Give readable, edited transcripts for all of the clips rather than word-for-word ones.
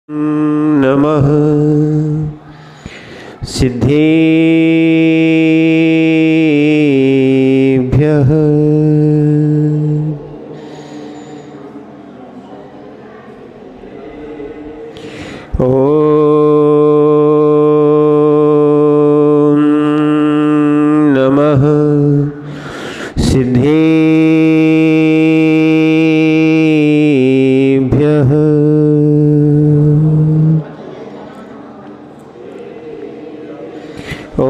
नमः सिद्धेभ्यः ॐ नमः सिद्धेभ्यः ॐ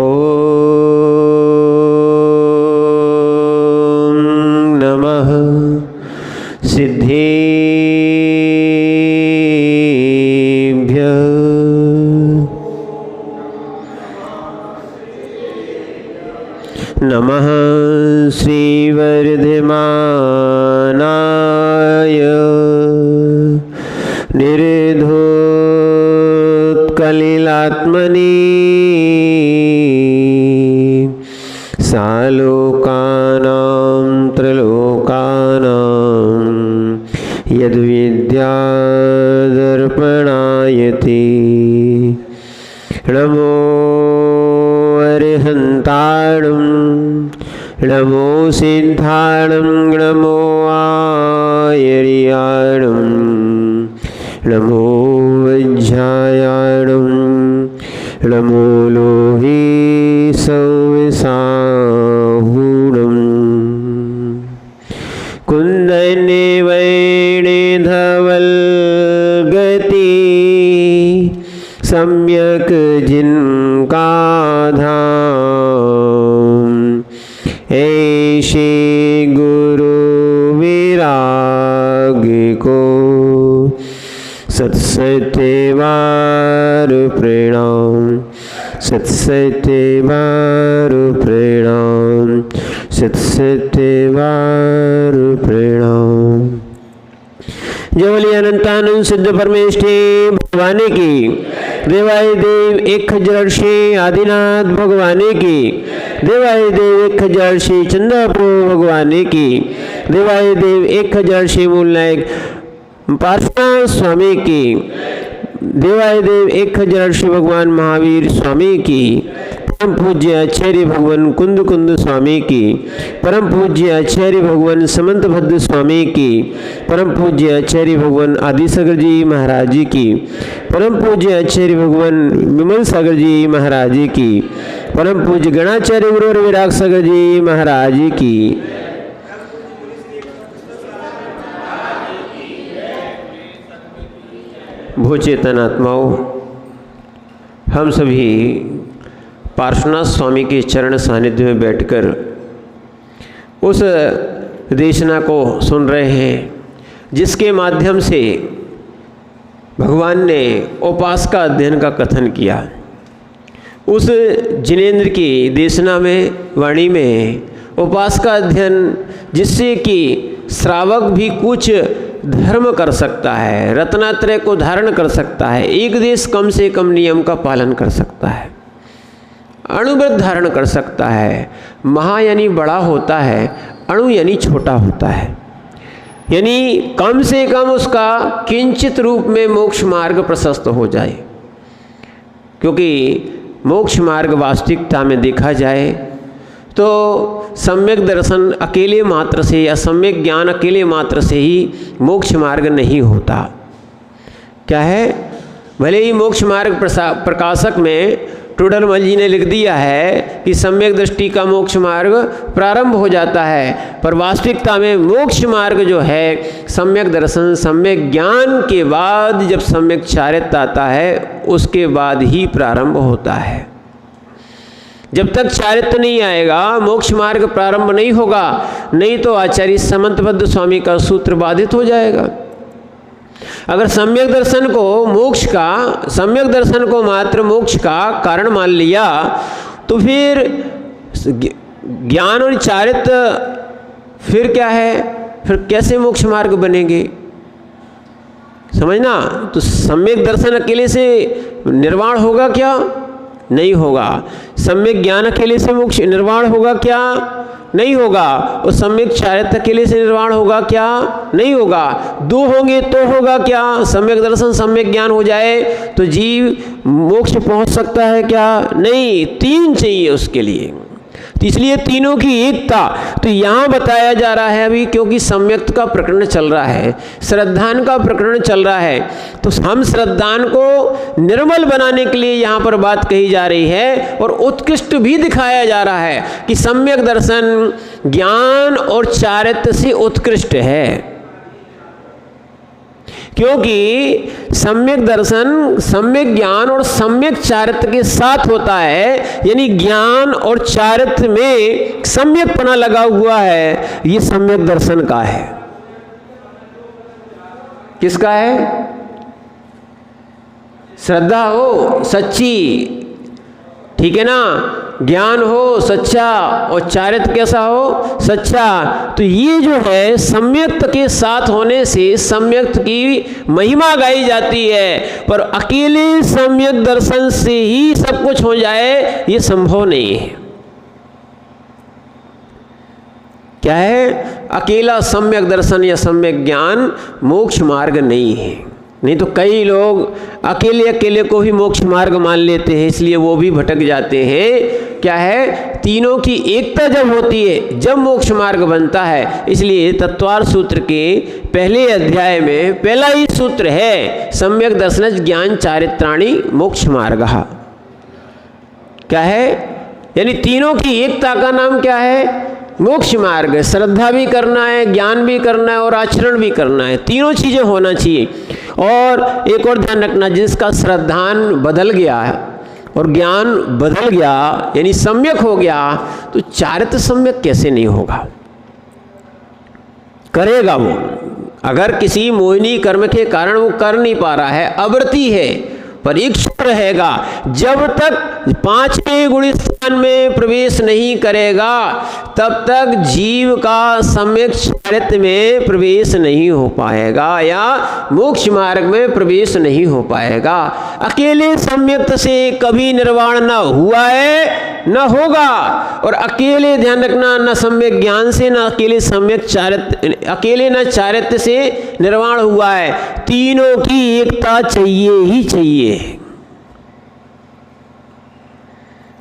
नमः सिद्धेभ्यः नमः श्रीवर्धमानाय निर्धोत्कलिलात्मने सालोकानां त्रलोकानां यद्विद्यादर्पणायते नमो अरिहन्ताणं नमो सिद्धाणं नमो आयर्याणं नमो वज्रायाणं नमो लोहे संविसाहुणम् कुन्दने वैणे धवलगति सम्यक् जिनका धाम ऐसे गुरु विराग को सत्सत्यवार प्रणाम सत्सत्यवार प्रणाम सत्सत्यवार प्रणाम। जय बोलिए अनंतानंद सिद्ध परमेष्ठी भगवान की, देवाय देव एक हजार श्री आदिनाथ भगवान की, देवाय देव एक हजार श्री चंद्रप्रभु भगवान की, देवाय देव एक हजार श्री मूल नायक पार्श्वनाथ स्वामी की, देवाय देव एक हजार श्री भगवान महावीर स्वामी की, परम पूज्य आचार्य भगवान कुंद कुंद स्वामी की, परम पूज्य आचार्य भगवान समंत भद्र स्वामी की, परम पूज्य आचार्य भगवान आदि सागर जी महाराज जी की, परम पूज्य आचार्य भगवान विमल सागर जी महाराज जी की, परम पूज्य गणाचार्य गुरु विराग सागर जी महाराज जी की। भूचेतन आत्माओं, हम सभी पार्श्वनाथ स्वामी के चरण सानिध्य में बैठकर उस देशना को सुन रहे हैं जिसके माध्यम से भगवान ने उपासका अध्ययन का कथन किया। उस जिनेंद्र की देशना में वाणी में उपासका अध्ययन जिससे कि श्रावक भी कुछ धर्म कर सकता है, रत्नात्रय को धारण कर सकता है, एक देश कम से कम नियम का पालन कर सकता है, अणुव्रत धारण कर सकता है। महा यानी बड़ा होता है, अणु यानी छोटा होता है, यानी कम से कम उसका किंचित रूप में मोक्ष मार्ग प्रशस्त हो जाए। क्योंकि मोक्ष मार्ग वास्तविकता में देखा जाए तो सम्यक दर्शन अकेले मात्र से या सम्यक ज्ञान अकेले मात्र से ही मोक्ष मार्ग नहीं होता। क्या है, भले ही मोक्ष मार्ग प्रकाशक में टोडरमल जी ने लिख दिया है कि सम्यक दृष्टि का मोक्ष मार्ग प्रारंभ हो जाता है, पर वास्तविकता में मोक्ष मार्ग जो है सम्यक दर्शन सम्यक ज्ञान के बाद जब सम्यक चारित्र्य आता है उसके बाद ही प्रारंभ होता है। जब तक चारित्र्य नहीं आएगा मोक्ष मार्ग प्रारंभ नहीं होगा, नहीं तो आचार्य समंतबद्ध स्वामी का सूत्र बाधित हो जाएगा। अगर सम्यक दर्शन को मात्र मोक्ष का कारण मान लिया तो फिर ज्ञान और चारित्र्य फिर क्या है, फिर कैसे मोक्ष मार्ग बनेंगे, समझना। तो सम्यक दर्शन अकेले से निर्वाण होगा क्या? नहीं होगा। सम्यक ज्ञान अकेले से मोक्ष निर्वाण होगा क्या? नहीं होगा। और सम्यक चारित्र अकेले से निर्वाण होगा क्या? नहीं होगा। दो होंगे तो होगा क्या? सम्यक दर्शन सम्यक ज्ञान हो जाए तो जीव मोक्ष पहुंच सकता है क्या? नहीं, तीन चाहिए उसके लिए। तो इसलिए तीनों की एकता तो यहाँ बताया जा रहा है अभी, क्योंकि सम्यक्त का प्रकरण चल रहा है, श्रद्धान का प्रकरण चल रहा है। तो हम श्रद्धान को निर्मल बनाने के लिए यहाँ पर बात कही जा रही है और उत्कृष्ट भी दिखाया जा रहा है कि सम्यक दर्शन ज्ञान और चारित्र से उत्कृष्ट है। क्योंकि सम्यक दर्शन सम्यक ज्ञान और सम्यक चारित्र के साथ होता है, यानी ज्ञान और चारित्र में सम्यकपना लगा हुआ है। ये सम्यक दर्शन का है। किसका है? श्रद्धा हो सच्ची, ठीक है ना, ज्ञान हो सच्चा और चारित्र कैसा हो? सच्चा। तो ये जो है सम्यक्त के साथ होने से सम्यक्त की महिमा गाई जाती है, पर अकेले सम्यक दर्शन से ही सब कुछ हो जाए ये संभव नहीं है। क्या है? अकेला सम्यक दर्शन या सम्यक ज्ञान मोक्ष मार्ग नहीं है। नहीं तो कई लोग अकेले अकेले को ही मोक्ष मार्ग मान लेते हैं, इसलिए वो भी भटक जाते हैं। क्या है? तीनों की एकता जब होती है जब मोक्ष मार्ग बनता है। इसलिए तत्वार सूत्र के पहले अध्याय में पहला ही सूत्र है सम्यक दर्शन ज्ञान चारित्राणि मोक्ष मार्ग। क्या है? यानी तीनों की एकता का नाम क्या है? मोक्ष मार्ग। श्रद्धा भी करना है, ज्ञान भी करना है और आचरण भी करना है, तीनों चीजें होना चाहिए। और एक और ध्यान रखना, जिसका श्रद्धान बदल गया और ज्ञान बदल गया यानी सम्यक हो गया, तो चारित्र सम्यक कैसे नहीं होगा? करेगा वो। अगर किसी मोहिनी कर्म के कारण वो कर नहीं पा रहा है, अवृत्ति है, परीक्षित रहेगा, जब तक पांचवें गुण स्थान में प्रवेश नहीं करेगा तब तक जीव का सम्यक चारित्र में प्रवेश नहीं हो पाएगा या मोक्ष मार्ग में प्रवेश नहीं हो पाएगा। अकेले सम्यक्त से कभी निर्वाण न हुआ है न होगा, और अकेले ध्यान रखना न सम्यक ज्ञान से न अकेले सम्यक चारित्र, अकेले न चारित्र से निर्वाण हुआ है। तीनों की एकता चाहिए ही चाहिए।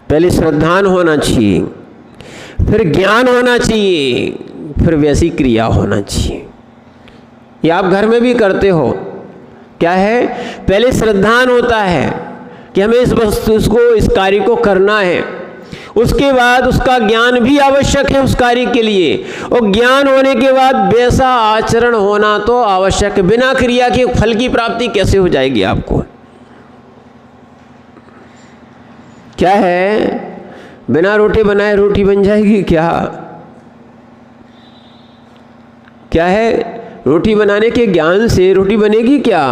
पहले श्रद्धान होना चाहिए, फिर ज्ञान होना चाहिए, फिर वैसी क्रिया होना चाहिए। ये आप घर में भी करते हो। क्या है? पहले श्रद्धान होता है कि हमें इस वस्तु को, इस कार्य को करना है, उसके बाद उसका ज्ञान भी आवश्यक है उस कार्य के लिए, और ज्ञान होने के बाद वैसा आचरण होना तो आवश्यक है। बिना क्रिया के फल की प्राप्ति कैसे हो जाएगी आपको? क्या है? बिना रोटी बनाए रोटी बन जाएगी क्या? क्या है? रोटी बनाने के ज्ञान से रोटी बनेगी क्या?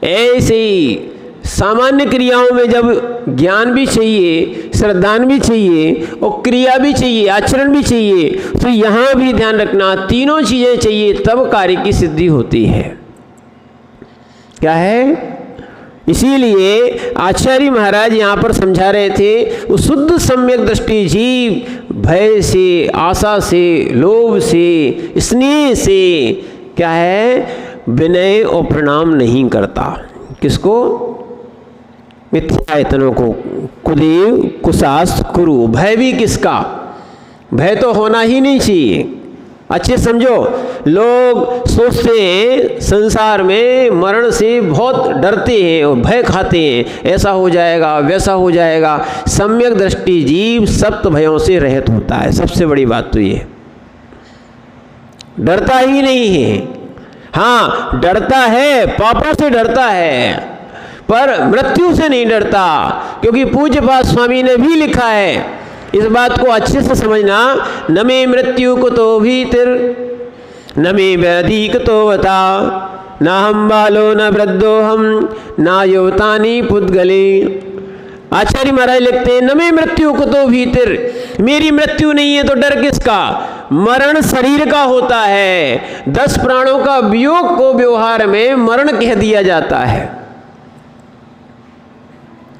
ऐसे ही सामान्य क्रियाओं में जब ज्ञान भी चाहिए, श्रद्धान भी चाहिए और क्रिया भी चाहिए, आचरण भी चाहिए, तो यहाँ भी ध्यान रखना तीनों चीजें चाहिए, तब कार्य की सिद्धि होती है। क्या है? इसीलिए आचार्य महाराज यहाँ पर समझा रहे थे, वो शुद्ध सम्यक दृष्टि जीव भय से, आशा से, लोभ से, स्नेह से क्या है? विनय और प्रणाम नहीं करता। किसको? मिथ्यायतनों को। कुदेव कुशास्त कुरु। भय भी किसका? भय तो होना ही नहीं चाहिए। अच्छे समझो, लोग सोचते हैं संसार में मरण से बहुत डरते हैं और भय खाते हैं, ऐसा हो जाएगा वैसा हो जाएगा। सम्यक दृष्टि जीव सप्त भयों से रहित होता है। सबसे बड़ी बात तो ये, डरता ही नहीं है। हाँ, डरता है, पापों से डरता है, पर मृत्यु से नहीं डरता। क्योंकि पूज्यपाद स्वामी ने भी लिखा है, इस बात को अच्छे से समझना, न मे मृत्यु को तो भीतर न मे व्याधि को तो बता, न हम बालो न वृद्धो हम न युवतानी पुद्गले। आचार्य महाराज लिखते हैं, न मे मृत्यु को तो भीतर, मेरी मृत्यु नहीं है तो डर किसका? मरण शरीर का होता है। 10 प्राणों का वियोग को व्यवहार में मरण कह दिया जाता है।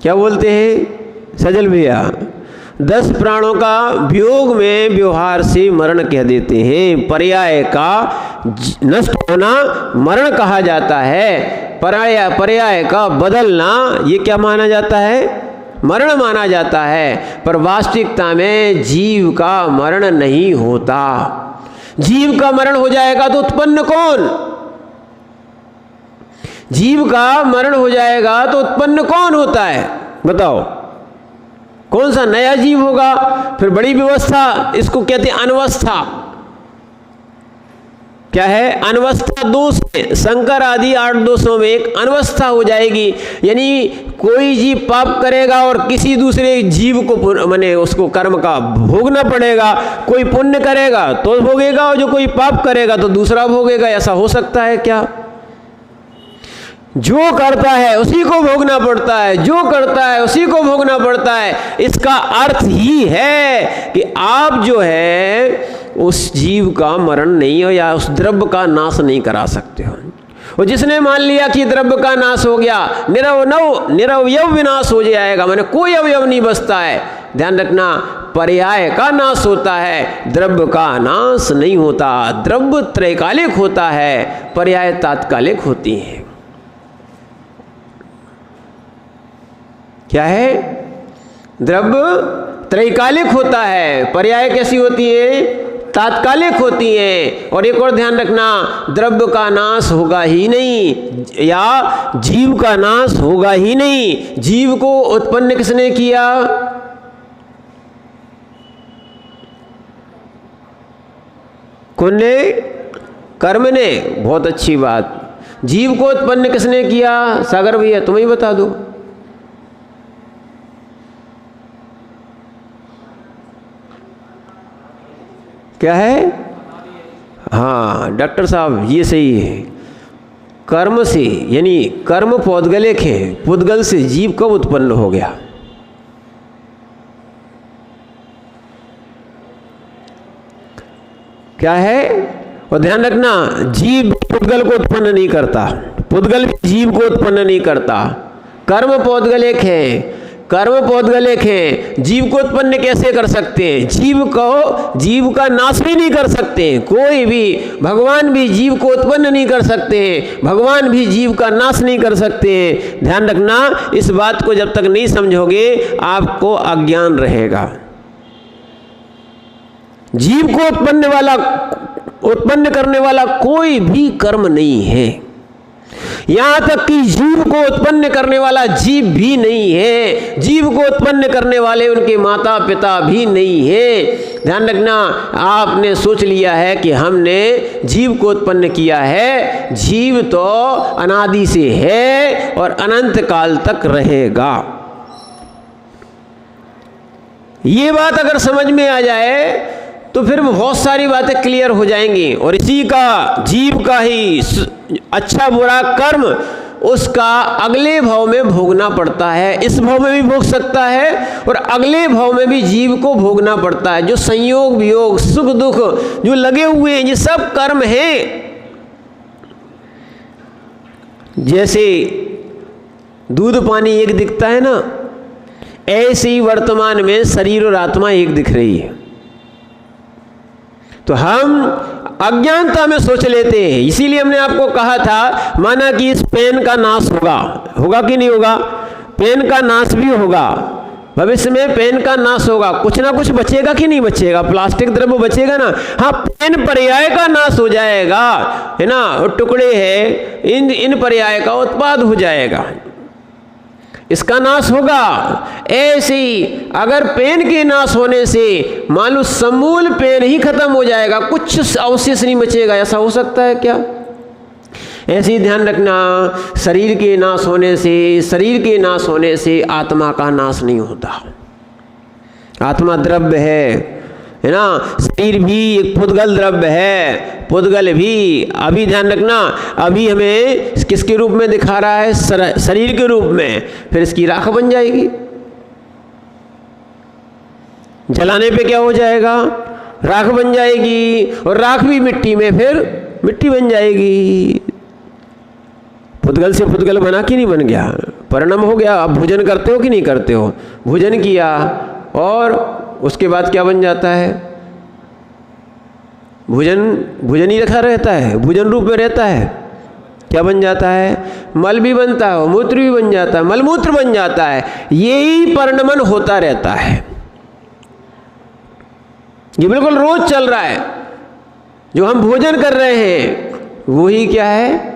क्या बोलते हैं सजल भैया? 10 प्राणों का वियोग में व्यवहार से मरण कह देते हैं। पर्याय का नष्ट होना मरण कहा जाता है, पर्याय का बदलना ये क्या माना जाता है? मरण माना जाता है। पर वास्तविकता में जीव का मरण नहीं होता। जीव का मरण हो जाएगा तो उत्पन्न कौन? जीव का मरण हो जाएगा तो उत्पन्न कौन होता है? बताओ, कौन सा नया जीव होगा? फिर बड़ी व्यवस्था, इसको कहते हैं अनवस्था। क्या है? अनवस्था दोष है। शंकर आदि 8 दोषों में एक अनवस्था हो जाएगी, यानी कोई जीव पाप करेगा और किसी दूसरे जीव को माने उसको कर्म का भोगना पड़ेगा। कोई पुण्य करेगा तो भोगेगा और जो कोई पाप करेगा तो दूसरा भोगेगा। ऐसा हो सकता है क्या? जो करता है उसी को भोगना पड़ता है, जो करता है उसी को भोगना पड़ता है। इसका अर्थ ही है कि आप जो है उस जीव का मरण नहीं हो या उस द्रव्य का नाश नहीं करा सकते हो। और जिसने मान लिया कि द्रव्य का नाश हो गया, निरवयव विनाश हो जाएगा, माने कोई अवयव नहीं बचता है। ध्यान रखना, पर्याय का नाश होता है, द्रव्य का नाश नहीं होता। द्रव्य त्रैकालिक होता है, पर्याय तात्कालिक होती है। क्या है? द्रव्य त्रैकालिक होता है, पर्याय कैसी होती है? तात्कालिक होती है। और एक और ध्यान रखना, द्रव्य का नाश होगा ही नहीं या जीव का नाश होगा ही नहीं। जीव को उत्पन्न किसने किया? कौन ने? कर्म ने। बहुत अच्छी बात। जीव को उत्पन्न किसने किया? सागर भैया तुम ही बता दो। क्या है? हाँ डॉक्टर साहब, ये सही है। कर्म से, यानी कर्म पौद्गलिक है, पुद्गल से जीव कब उत्पन्न हो गया? क्या है? और ध्यान रखना, जीव पुद्गल को उत्पन्न नहीं करता, पुद्गल भी जीव को उत्पन्न नहीं करता। कर्म पौद्गलिक है, कर्म पौद्गलिक है। जीव को उत्पन्न कैसे कर सकते हैं? जीव का नाश भी नहीं कर सकते हैं कोई भी। भगवान भी जीव को उत्पन्न नहीं कर सकते हैं, भगवान भी जीव का नाश नहीं कर सकते हैं। ध्यान रखना, इस बात को जब तक नहीं समझोगे आपको अज्ञान रहेगा। जीव को उत्पन्न करने वाला कोई भी कर्म नहीं है। यहां तक कि जीव को उत्पन्न करने वाला जीव भी नहीं है, जीव को उत्पन्न करने वाले उनके माता पिता भी नहीं है। ध्यान रखना, आपने सोच लिया है कि हमने जीव को उत्पन्न किया है। जीव तो अनादि से है और अनंत काल तक रहेगा। ये बात अगर समझ में आ जाए तो फिर बहुत सारी बातें क्लियर हो जाएंगी। और इसी का, जीव का ही अच्छा बुरा कर्म उसका अगले भाव में भोगना पड़ता है। इस भाव में भी भोग सकता है और अगले भाव में भी जीव को भोगना पड़ता है। जो संयोग वियोग, सुख दुख जो लगे हुए हैं, ये सब कर्म हैं। जैसे दूध पानी एक दिखता है ना, ऐसे ही वर्तमान में शरीर और आत्मा एक दिख रही है। तो हम अज्ञानता में सोच लेते हैं। इसीलिए हमने आपको कहा था, माना कि इस पेन का नाश होगा कि नहीं होगा? पेन का नाश भी होगा, भविष्य में पेन का नाश होगा। कुछ ना कुछ बचेगा कि नहीं बचेगा? प्लास्टिक द्रव्य बचेगा ना। हाँ, पेन पर्याय का नाश हो जाएगा, है ना, और टुकड़े हैं, इन पर्याय का उत्पाद हो जाएगा, इसका नाश होगा। ऐसे ही अगर पेन के नाश होने से मान लो समूल पेन ही खत्म हो जाएगा, कुछ अवशेष नहीं बचेगा, ऐसा हो सकता है क्या? ऐसे ही ध्यान रखना, शरीर के नाश होने से आत्मा का नाश नहीं होता। आत्मा द्रव्य है ना। शरीर भी एक पुद्गल द्रव्य है, पुद्गल भी। अभी ध्यान रखना, अभी हमें किसके रूप में दिखा रहा है? शरीर के रूप में। फिर इसकी राख बन जाएगी, जलाने पे क्या हो जाएगा? राख बन जाएगी। और राख भी मिट्टी में फिर मिट्टी बन जाएगी। पुद्गल से पुद्गल बना कि नहीं बन गया? परिणाम हो गया। अब भोजन करते हो कि नहीं करते हो? भोजन किया और उसके बाद क्या बन जाता है? भोजन ही रखा रहता है, भोजन रूप में रहता है। क्या बन जाता है? मल भी बनता है, मूत्र भी बन जाता है, मलमूत्र बन जाता है। यही परिणमन होता रहता है, ये बिल्कुल रोज चल रहा है। जो हम भोजन कर रहे हैं वही क्या है?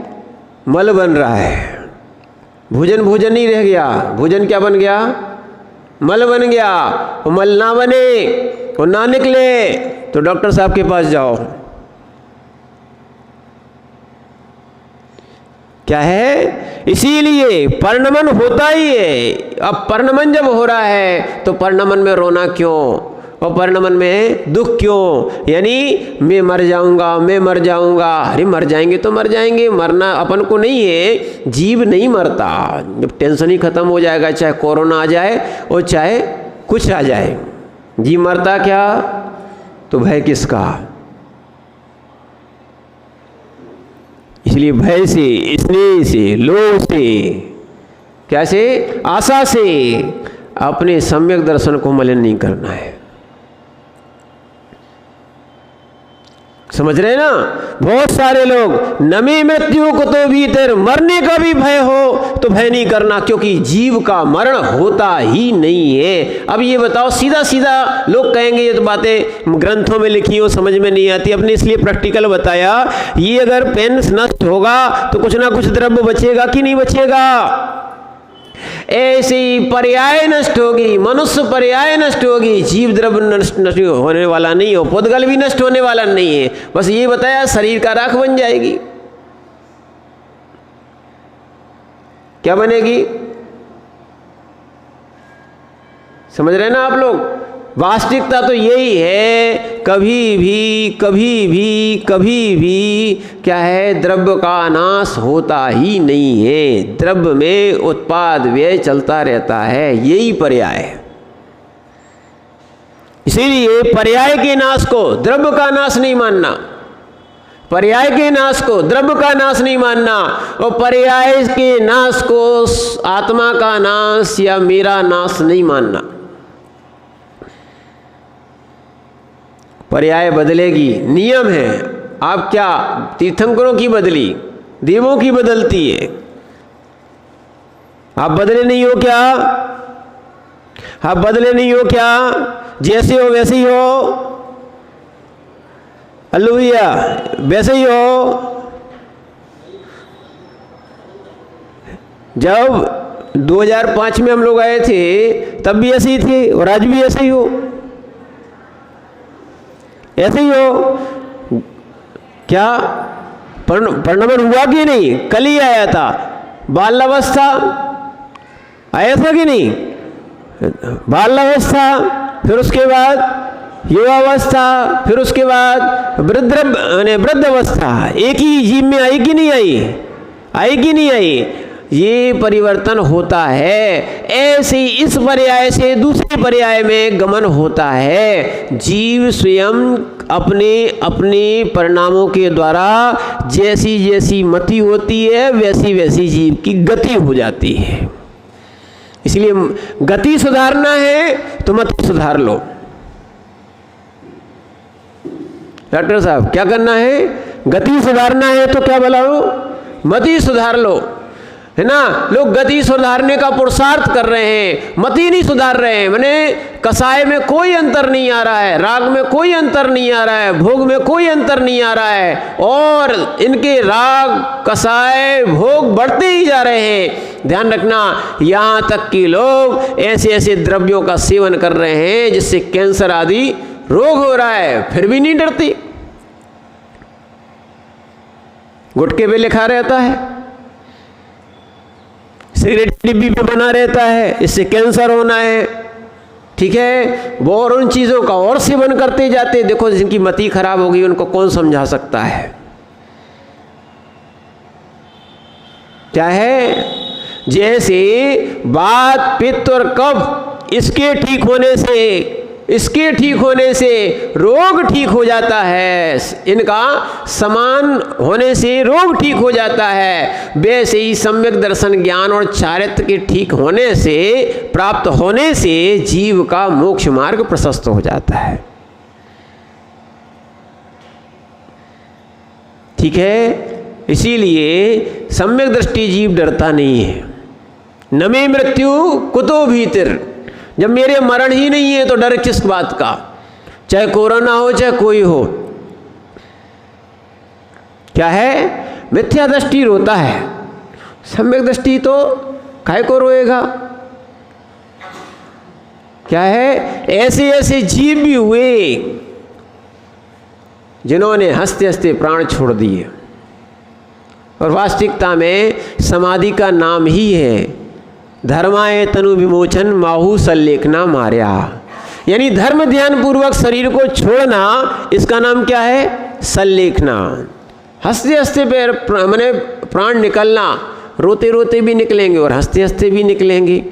मल बन रहा है। भोजन नहीं रह गया, भोजन क्या बन गया? मल बन गया। वो मल ना बने, वो ना निकले तो डॉक्टर साहब के पास जाओ। क्या है? इसीलिए परिणमन होता ही है। अब परिणमन जब हो रहा है तो परिणमन में रोना क्यों और परिणमन में दुख क्यों? यानी मैं मर जाऊंगा, मैं मर जाऊंगा। अरे मर जाएंगे तो मर जाएंगे, मरना अपन को नहीं है। जीव नहीं मरता, जब टेंशन ही खत्म हो जाएगा, चाहे कोरोना आ जाए और चाहे कुछ आ जाए। जीव मरता क्या? तो भय किसका? इसलिए भय से, स्नेह से, लोभ से, क्या से? आशा से अपने सम्यक दर्शन को मलिन नहीं करना है। समझ रहे ना? बहुत सारे लोग नमी मृत्यु को तो भीतर, मरने का भी भय हो तो भय नहीं करना, क्योंकि जीव का मरण होता ही नहीं है। अब ये बताओ, सीधा सीधा लोग कहेंगे ये तो बातें ग्रंथों में लिखी हो, समझ में नहीं आती। अपने इसलिए प्रैक्टिकल बताया। ये अगर पेन नष्ट होगा तो कुछ ना कुछ द्रव्य बचेगा कि नहीं बचेगा? ऐसी पर्याय नष्ट होगी, मनुष्य पर्याय नष्ट होगी, जीव द्रव्य नष्ट होने वाला नहीं हो, पुद्गल भी नष्ट होने वाला नहीं है। बस ये बताया शरीर का राख बन जाएगी। क्या बनेगी? समझ रहे ना आप लोग? वास्तविकता तो यही है, कभी भी क्या है? द्रव्य का नाश होता ही नहीं है। द्रव्य में उत्पाद व्यय चलता रहता है, यही पर्याय है। इसीलिए पर्याय के नाश को द्रव्य का नाश नहीं मानना, पर्याय के नाश को द्रव्य का नाश नहीं मानना, और पर्याय के नाश को आत्मा का नाश या मेरा नाश नहीं मानना। पर्याय बदलेगी, नियम है। आप क्या तीर्थंकरों की बदली, देवों की बदलती है, आप बदले नहीं हो क्या? आप बदले नहीं हो क्या? जैसे हो वैसे ही हो, अल्लू भैया वैसे ही हो। जब 2005 में हम लोग आए थे तब भी ऐसे ही थे और आज भी ऐसे ही हो, ऐसे ही हो। क्या परिणमन हुआ कि नहीं? कल ही आया था, बाल्यावस्था आया था कि नहीं? बाल्यावस्था, फिर उसके बाद युवावस्था, फिर उसके बाद वृद्ध अवस्था। एक ही जीव में आई कि नहीं आई? आई कि नहीं आई? ये परिवर्तन होता है। ऐसे ही इस पर्याय से दूसरे पर्याय में गमन होता है। जीव स्वयं अपने अपने परिणामों के द्वारा जैसी जैसी मति होती है वैसी वैसी जीव की गति हो जाती है। इसलिए गति सुधारना है तो मति सुधार लो। डॉक्टर साहब क्या करना है? गति सुधारना है तो क्या बोलाओ? मति सुधार लो, है ना? लोग गति सुधारने का पुरुषार्थ कर रहे हैं, मति नहीं सुधार रहे हैं। मैंने कसाय में कोई अंतर नहीं आ रहा है, राग में कोई अंतर नहीं आ रहा है, भोग में कोई अंतर नहीं आ रहा है, और इनके राग कसाय भोग बढ़ते ही जा रहे हैं। ध्यान रखना, यहाँ तक कि लोग ऐसे ऐसे द्रव्यों का सेवन कर रहे हैं जिससे कैंसर आदि रोग हो रहा है, फिर भी नहीं डरती। गुटके पे लिखा रहता है, सिगरेट डिब्बी पे बना रहता है, इससे कैंसर होना है, ठीक है। वो और उन चीज़ों का और सेवन करते जाते। देखो जिनकी मति खराब हो गई उनको कौन समझा सकता है? क्या है? जैसे वात पित्त और कफ इसके ठीक होने से इसके ठीक होने से रोग ठीक हो जाता है, इनका समान होने से रोग ठीक हो जाता है, वैसे ही सम्यक दर्शन ज्ञान और चारित्र के ठीक होने से, प्राप्त होने से जीव का मोक्ष मार्ग प्रशस्त हो जाता है। ठीक है, इसीलिए सम्यक दृष्टि जीव डरता नहीं है। न मे मृत्यु कुतो भीतर, जब मेरे मरण ही नहीं है तो डर किस बात का, चाहे कोरोना हो चाहे कोई हो। क्या है, मिथ्या दृष्टि रोता है, सम्यक दृष्टि तो काहे को रोएगा। क्या है, ऐसे ऐसे जीव भी हुए जिन्होंने हंसते हंसते प्राण छोड़ दिए, और वास्तविकता में समाधि का नाम ही है धर्माय तनु विमोचन माहू सल्लेखना मार्या, यानी धर्म ध्यान पूर्वक शरीर को छोड़ना, इसका नाम क्या है, सल्लेखना। हंसते हंसते मैंने प्राण निकलना, रोते रोते भी निकलेंगे और हंसते हंसते भी निकलेंगे।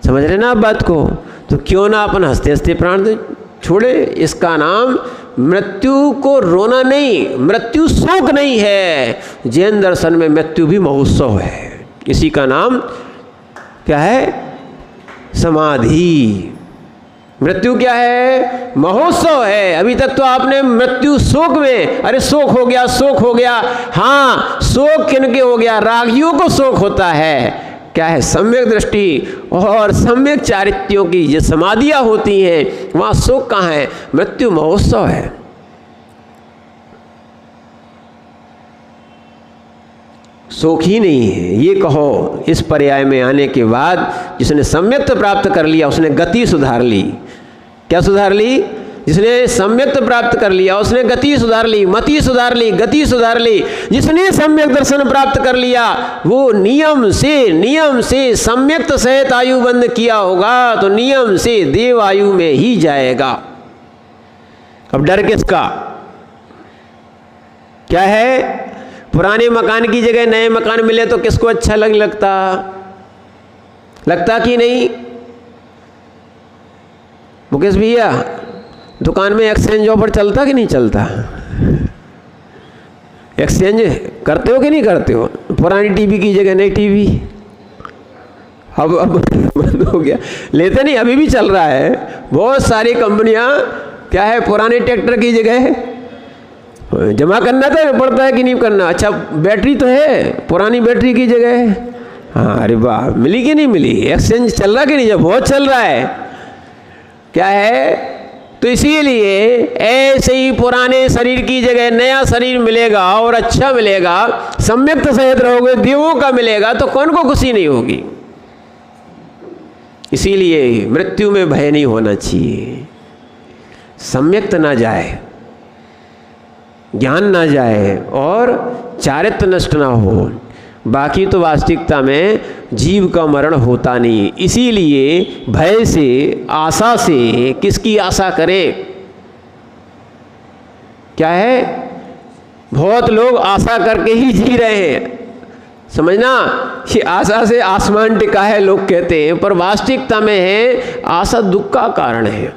समझ रहे ना आप बात को, तो क्यों ना अपन हंसते हंसते प्राण छोड़े। इसका नाम मृत्यु को रोना नहीं, मृत्यु शोक नहीं है। जैन दर्शन में मृत्यु भी महोत्सव है, इसी का नाम क्या है, समाधि। मृत्यु क्या है, महोत्सव है। अभी तक तो आपने मृत्यु शोक में, अरे शोक हो गया, शोक हो गया। हाँ, शोक किनके हो गया, रागियों को शोक होता है। क्या है, सम्यक दृष्टि और सम्यक चारित्र्यों की जो समाधियां होती हैं, वहां शोक कहाँ है, मृत्यु महोत्सव है। शोक ही नहीं है। ये कहो, इस पर्याय में आने के बाद जिसने सम्यक्त प्राप्त कर लिया उसने गति सुधार ली। क्या सुधार ली, जिसने सम्यक्त प्राप्त कर लिया उसने गति सुधार ली, मति सुधार ली, गति सुधार ली। जिसने सम्यक दर्शन प्राप्त कर लिया वो नियम से सम्यक्त सहित आयु बंद किया होगा तो नियम से देव आयु में ही जाएगा। अब डर किसका, क्या है, पुराने मकान की जगह नए मकान मिले तो किसको अच्छा लगता कि नहीं। मुकेश भैया, दुकान में एक्सचेंज ऑफर चलता कि नहीं चलता, एक्सचेंज करते हो कि नहीं करते हो। पुरानी टीवी की जगह नई टीवी, अब बंद हो गया, लेते नहीं, अभी भी चल रहा है। बहुत सारी कंपनियां क्या है, पुराने ट्रैक्टर की जगह जमा करना तो पड़ता है कि नहीं करना। अच्छा, बैटरी तो है, पुरानी बैटरी की जगह। हाँ, अरे वाह, मिली कि नहीं मिली, एक्सचेंज चल रहा कि नहीं, जब बहुत चल रहा है। क्या है, तो इसीलिए ऐसे ही पुराने शरीर की जगह नया शरीर मिलेगा और अच्छा मिलेगा, सम्यक्त सहित रहोगे, देवों का मिलेगा तो कौन को खुशी नहीं होगी। इसीलिए मृत्यु में भय नहीं होना चाहिए, सम्यक्त ना जाए, ज्ञान ना जाए और चारित्र नष्ट ना हो। बाकी तो वास्तविकता में जीव का मरण होता नहीं। इसीलिए भय से, आशा से, किसकी आशा करें। क्या है, बहुत लोग आशा करके ही जी रहे हैं, समझना, कि आशा से आसमान टिका है लोग कहते हैं, पर वास्तविकता में है आशा दुख का कारण है।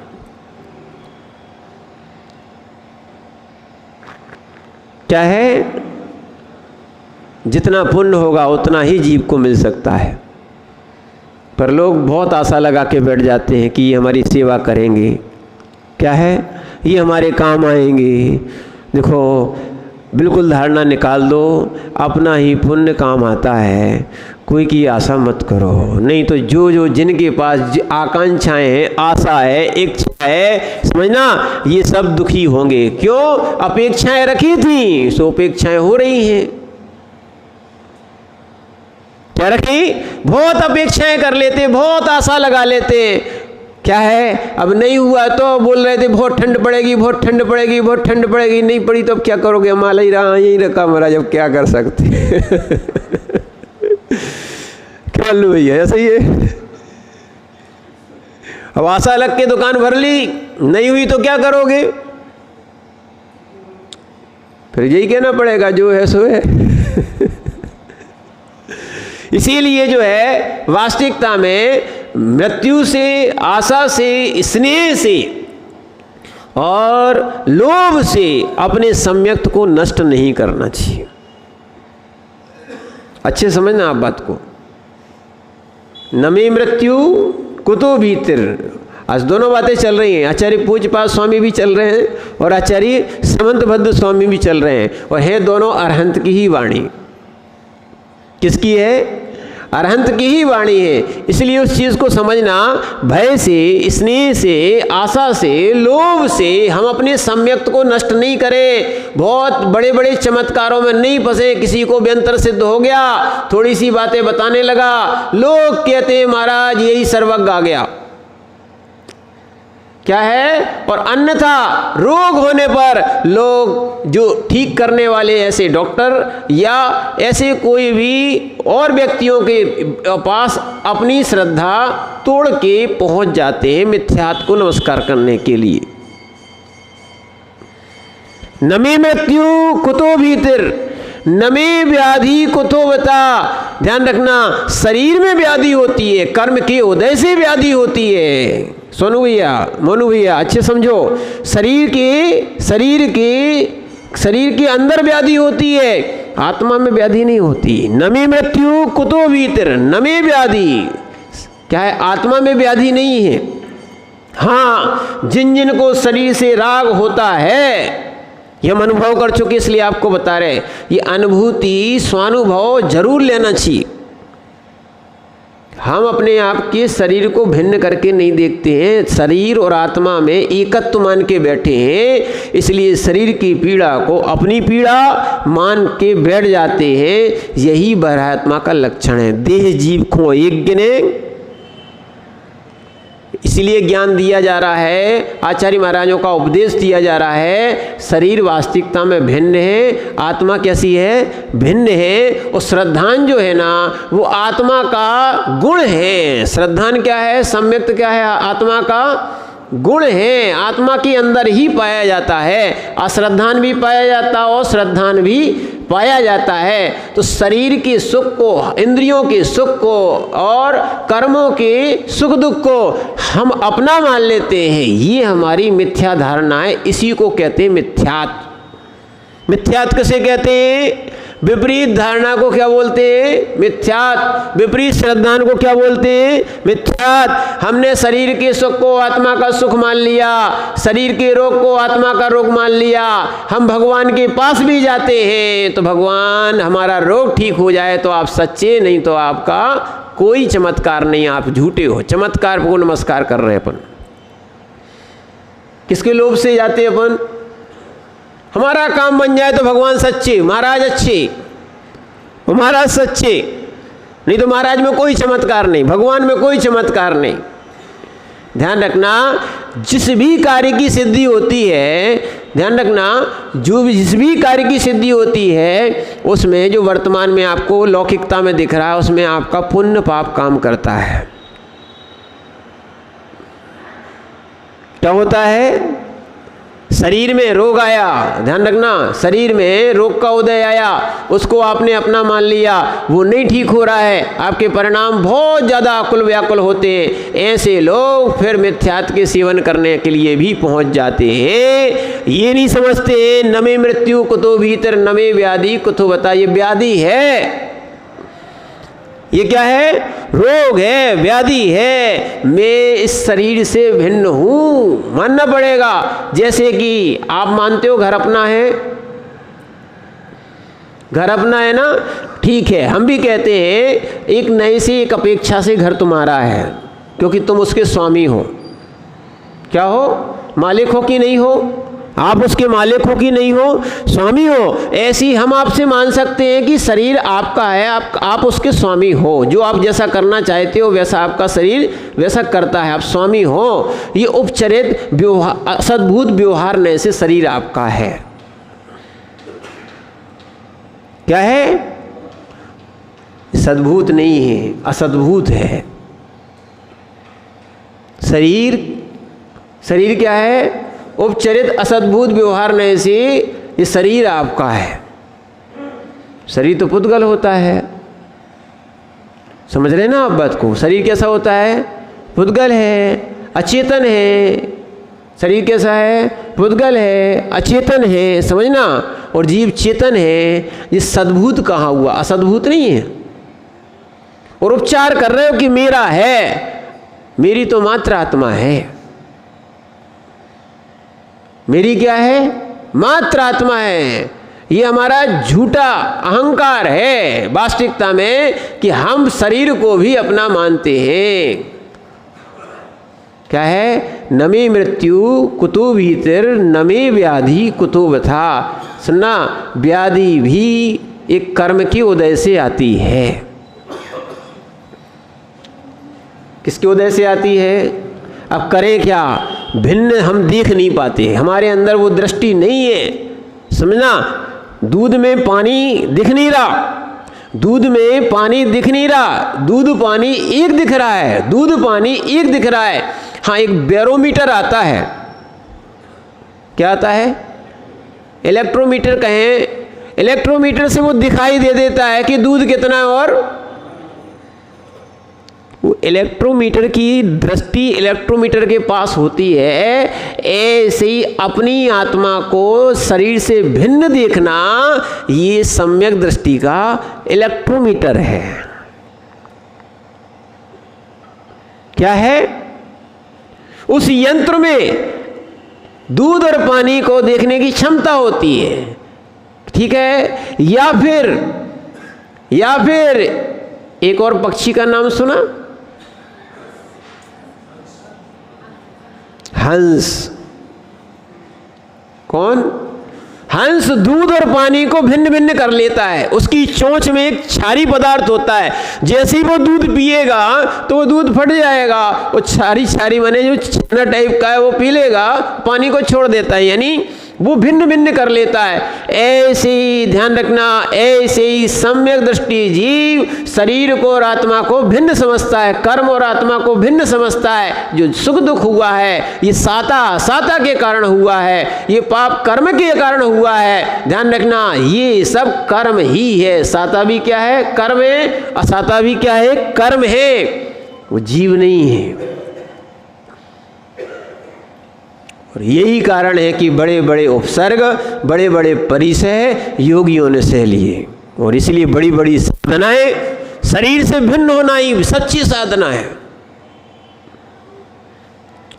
क्या है, जितना पुण्य होगा उतना ही जीव को मिल सकता है, पर लोग बहुत आशा लगा के बैठ जाते हैं कि ये हमारी सेवा करेंगे, क्या है, ये हमारे काम आएंगे। देखो, बिल्कुल धारणा निकाल दो, अपना ही पुण्य काम आता है, कोई की आशा मत करो। नहीं तो जो जिनके पास आकांक्षाएं हैं, आशा है, इच्छा है, समझना, ये सब दुखी होंगे। क्यों, अपेक्षाएं रखी थी सो अपेक्षाएं हो रही हैं। क्या रखी, बहुत अपेक्षाएं कर लेते, बहुत आशा लगा लेते, क्या है, अब नहीं हुआ तो बोल रहे थे बहुत ठंड पड़ेगी, बहुत ठंड पड़ेगी, बहुत ठंड पड़ेगी, नहीं पड़ी तो अब क्या करोगे, माला ही रहा, यही रखा महाराज, अब क्या कर सकते। क्या लो भैया, ऐसा ही है। अब आशा लग के दुकान भर ली, नहीं हुई तो क्या करोगे, फिर यही कहना पड़ेगा जो है सो है। इसीलिए जो है वास्तविकता में मृत्यु से, आशा से, स्नेह से और लोभ से अपने सम्यक्त को नष्ट नहीं करना चाहिए। अच्छे समझना आप बात को। नमे मृत्यु कुतो भीतर, आज दोनों बातें चल रही हैं। आचार्य पूज्यपाद स्वामी भी चल रहे हैं और आचार्य समंतभद्र स्वामी भी चल रहे हैं, और है दोनों अरहंत की ही वाणी। किसकी है? अरहंत की ही वाणी है। इसलिए उस चीज़ को समझना, भय से, स्नेह से, आशा से, लोभ से हम अपने सम्यक्त को नष्ट नहीं करें। बहुत बड़े बड़े चमत्कारों में नहीं फंसे। किसी को व्यंतर सिद्ध हो गया, थोड़ी सी बातें बताने लगा, लोग कहते हैं महाराज यही सर्वज्ञ आ गया, क्या है? और अन्यथा रोग होने पर लोग जो ठीक करने वाले ऐसे डॉक्टर या ऐसे कोई भी और व्यक्तियों के पास अपनी श्रद्धा तोड़ के पहुंच जाते हैं मिथ्यात्व को नमस्कार करने के लिए। नमे मृत्यु कुतो भीतर, नमे व्याधि कुतो बता। ध्यान रखना, शरीर में व्याधि होती है, कर्म के उदय से व्याधि होती है। सोनू भैया, मोनू भैया, अच्छे समझो। शरीर के अंदर व्याधि होती है, आत्मा में व्याधि नहीं होती। नमे मृत्यु कुतो भीतर, नमे व्याधि क्या है? आत्मा में व्याधि नहीं है। हाँ, जिन जिन को शरीर से राग होता है, ये हम अनुभव कर चुके इसलिए आपको बता रहे, ये अनुभूति स्वानुभव जरूर लेना चाहिए। हम अपने आप के शरीर को भिन्न करके नहीं देखते हैं, शरीर और आत्मा में एकत्व मान के बैठे हैं। इसलिए शरीर की पीड़ा को अपनी पीड़ा मान के बैठ जाते हैं। यही बरात्मा का लक्षण है। देह जीव को एक गिने, इसलिए ज्ञान दिया जा रहा है, आचार्य महाराजों का उपदेश दिया जा रहा है। शरीर वास्तविकता में भिन्न है, आत्मा कैसी है? भिन्न है। और श्रद्धान जो है ना, वो आत्मा का गुण है। श्रद्धान क्या है? सम्यक्त क्या है? आत्मा का गुण है, आत्मा के अंदर ही पाया जाता है। अश्रद्धान भी पाया जाता है और श्रद्धान भी पाया जाता है। तो शरीर के सुख को, इंद्रियों के सुख को और कर्मों के सुख दुख को हम अपना मान लेते हैं। ये हमारी मिथ्या धारणा है। इसी को कहते हैं मिथ्यात्व। मिथ्यात्व किसे कहते हैं? विपरीत धारणा को क्या बोलते हैं? मिथ्यात्व। विपरीत श्रद्धान को क्या बोलते हैं? मिथ्यात्व। हमने शरीर के सुख को आत्मा का सुख मान लिया, शरीर के रोग को आत्मा का रोग मान लिया। हम भगवान के पास भी जाते हैं तो भगवान हमारा रोग ठीक हो जाए तो आप सच्चे, नहीं तो आपका कोई चमत्कार नहीं, आप झूठे हो। चमत्कार को नमस्कार कर रहे अपन। किसके लोभ से जाते अपन? हमारा काम बन जाए तो भगवान सच्चे, महाराज अच्छे, महाराज सच्चे, नहीं तो महाराज में कोई चमत्कार नहीं, भगवान में कोई चमत्कार नहीं। ध्यान रखना, जिस भी कार्य की सिद्धि होती है, ध्यान रखना, जिस भी कार्य की सिद्धि होती है उसमें जो वर्तमान में आपको लौकिकता में दिख रहा है उसमें आपका पुण्य पाप काम करता है। क्या होता है? शरीर में रोग आया, ध्यान रखना, शरीर में रोग का उदय आया, उसको आपने अपना मान लिया, वो नहीं ठीक हो रहा है, आपके परिणाम बहुत ज़्यादा आकुल व्याकुल होते हैं। ऐसे लोग फिर मिथ्यात्व के सेवन करने के लिए भी पहुंच जाते हैं। ये नहीं समझते नमे मृत्यु कुतो भीतर, नमे व्याधि कुतो बता। ये व्याधि है, ये क्या है? रोग है, व्याधि है। मैं इस शरीर से भिन्न हूं, मानना पड़ेगा। जैसे कि आप मानते हो घर अपना है, घर अपना है ना, ठीक है। हम भी कहते हैं एक नए से एक अपेक्षा से घर तुम्हारा है, क्योंकि तुम उसके स्वामी हो। क्या हो? मालिक हो कि नहीं हो? आप उसके मालिक हो कि नहीं हो? स्वामी हो। ऐसी हम आपसे मान सकते हैं कि शरीर आपका है, आप उसके स्वामी हो। जो आप जैसा करना चाहते हो वैसा आपका शरीर वैसा करता है, आप स्वामी हो। ये उपचरित व्यवहार, सद्भूत व्यवहार नए से शरीर आपका है। क्या है? सद्भूत नहीं है, असद्भूत है। शरीर क्या है? उपचरित असद्भूत व्यवहार नए से ये शरीर आपका है। शरीर तो पुद्गल होता है, समझ रहे ना आप बात को? शरीर कैसा होता है? पुद्गल है, अचेतन है। शरीर कैसा है? पुद्गल है, अचेतन है, समझना। और जीव चेतन है। ये सद्भूत कहाँ हुआ? असद्भूत नहीं है। और उपचार कर रहे हो कि मेरा है, मेरी तो मात्र आत्मा है। मेरी क्या है? मात्र आत्मा है। ये हमारा झूठा अहंकार है वास्तविकता में कि हम शरीर को भी अपना मानते हैं। क्या है? नमे मृत्यु कुतो भीतर नमे व्याधि कुतो व्यथा। सुनना, व्याधि भी एक कर्म के उदय से आती है। किसके उदय से आती है? अब करें क्या? भिन्न हम देख नहीं पाते, हमारे अंदर वो दृष्टि नहीं है, समझना। दूध में पानी दिख नहीं रहा, दूध में पानी दिख नहीं रहा, दूध पानी एक दिख रहा है, दूध पानी एक दिख रहा है। हाँ, एक बैरोमीटर आता है। क्या आता है? इलेक्ट्रोमीटर कहें। इलेक्ट्रोमीटर से वो दिखाई दे देता है कि दूध कितना है। और वो इलेक्ट्रोमीटर की दृष्टि इलेक्ट्रोमीटर के पास होती है। ऐसे ही अपनी आत्मा को शरीर से भिन्न देखना, ये सम्यक दृष्टि का इलेक्ट्रोमीटर है। क्या है? उस यंत्र में दूध और पानी को देखने की क्षमता होती है, ठीक है। या फिर एक और पक्षी का नाम सुना? हंस। कौन? हंस दूध और पानी को भिन्न भिन्न कर लेता है। उसकी चोंच में एक क्षारी पदार्थ होता है, जैसे ही वो दूध पिएगा तो वो दूध फट जाएगा। वो क्षारी माने जो छेना टाइप का है वो पी लेगा, पानी को छोड़ देता है, यानी वो भिन्न भिन्न कर लेता है। ऐसे ही ध्यान रखना, ऐसे ही सम्यक दृष्टि जीव शरीर को और आत्मा को भिन्न समझता है, कर्म और आत्मा को भिन्न समझता है। जो सुख दुख हुआ है ये साता के कारण हुआ है, ये पाप कर्म के कारण हुआ है। ध्यान रखना, ये सब कर्म ही है। साता भी क्या है? कर्म है। असाता भी क्या है? कर्म है। वो जीव नहीं है। और यही कारण है कि बड़े बड़े उपसर्ग, बड़े बड़े परिचय योगियों ने सह लिए। और इसलिए बड़ी बड़ी साधनाएं, शरीर से भिन्न होना ही सच्ची साधना है।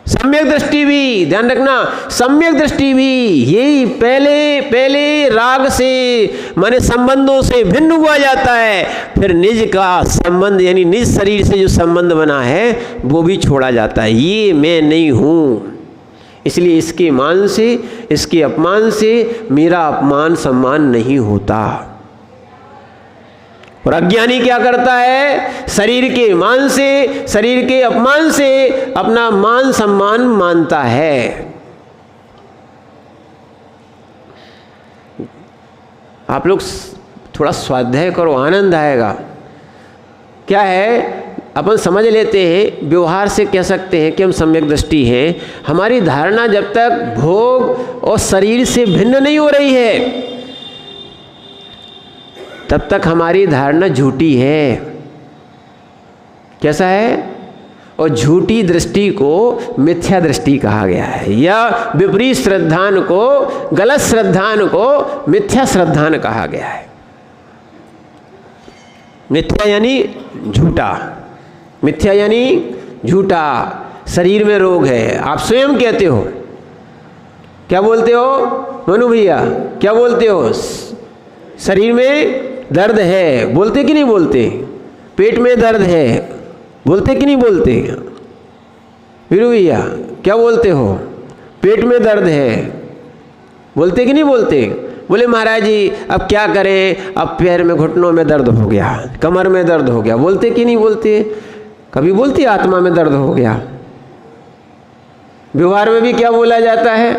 सम्यक दृष्टि भी, ध्यान रखना, सम्यक दृष्टि भी यही पहले राग से माने संबंधों से भिन्न हुआ जाता है। फिर निज का संबंध यानी निज शरीर से जो संबंध बना है वो भी छोड़ा जाता है। ये मैं नहीं हूँ, इसलिए इसके मान से, इसके अपमान से मेरा अपमान सम्मान नहीं होता। और अज्ञानी क्या करता है? शरीर के मान से, शरीर के अपमान से अपना मान सम्मान मानता है। आप लोग थोड़ा स्वाध्याय करो, आनंद आएगा। क्या है? अपन समझ लेते हैं, व्यवहार से कह सकते हैं कि हम सम्यक दृष्टि हैं। हमारी धारणा जब तक भोग और शरीर से भिन्न नहीं हो रही है तब तक हमारी धारणा झूठी है। कैसा है? और झूठी दृष्टि को मिथ्या दृष्टि कहा गया है, या विपरीत श्रद्धान को, गलत श्रद्धान को मिथ्या श्रद्धान कहा गया है। मिथ्या यानी झूठा, मिथ्या यानी झूठा। शरीर में रोग है, आप स्वयं कहते हो। क्या बोलते हो मनु भैया? क्या बोलते हो? शरीर में दर्द है, बोलते कि नहीं बोलते? पेट में दर्द है, बोलते कि नहीं बोलते? वीरू भैया क्या बोलते हो? पेट में दर्द है, बोलते कि नहीं बोलते? बोले महाराज जी अब क्या करें, अब पैर में घुटनों में दर्द हो गया, कमर में दर्द हो गया, बोलते कि नहीं बोलते? कभी बोलती आत्मा में दर्द हो गया। व्यवहार में भी क्या बोला जाता है?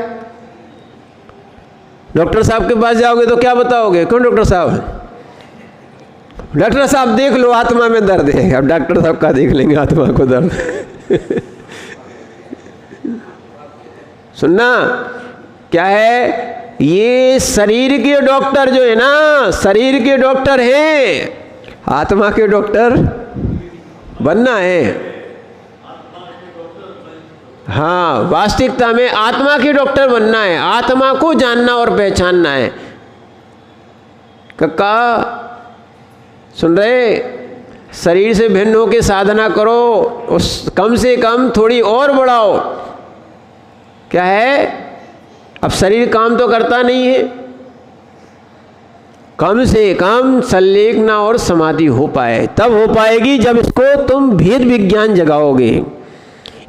डॉक्टर साहब के पास जाओगे तो क्या बताओगे? कौन डॉक्टर साहब? डॉक्टर साहब देख लो आत्मा में दर्द है। अब डॉक्टर साहब का देख लेंगे आत्मा को दर्द? सुनना, क्या है? ये शरीर के डॉक्टर जो है ना, शरीर के डॉक्टर हैं, आत्मा के डॉक्टर बनना है। हाँ, वास्तविकता में आत्मा के डॉक्टर बनना है, आत्मा को जानना और पहचानना है। कक्का सुन रहे? शरीर से भिन्न होकर साधना करो, उस कम से कम थोड़ी और बढ़ाओ। क्या है, अब शरीर काम तो करता नहीं है, कम से कम संलेखना और समाधि हो पाए, तब हो पाएगी जब इसको तुम भेद विज्ञान जगाओगे।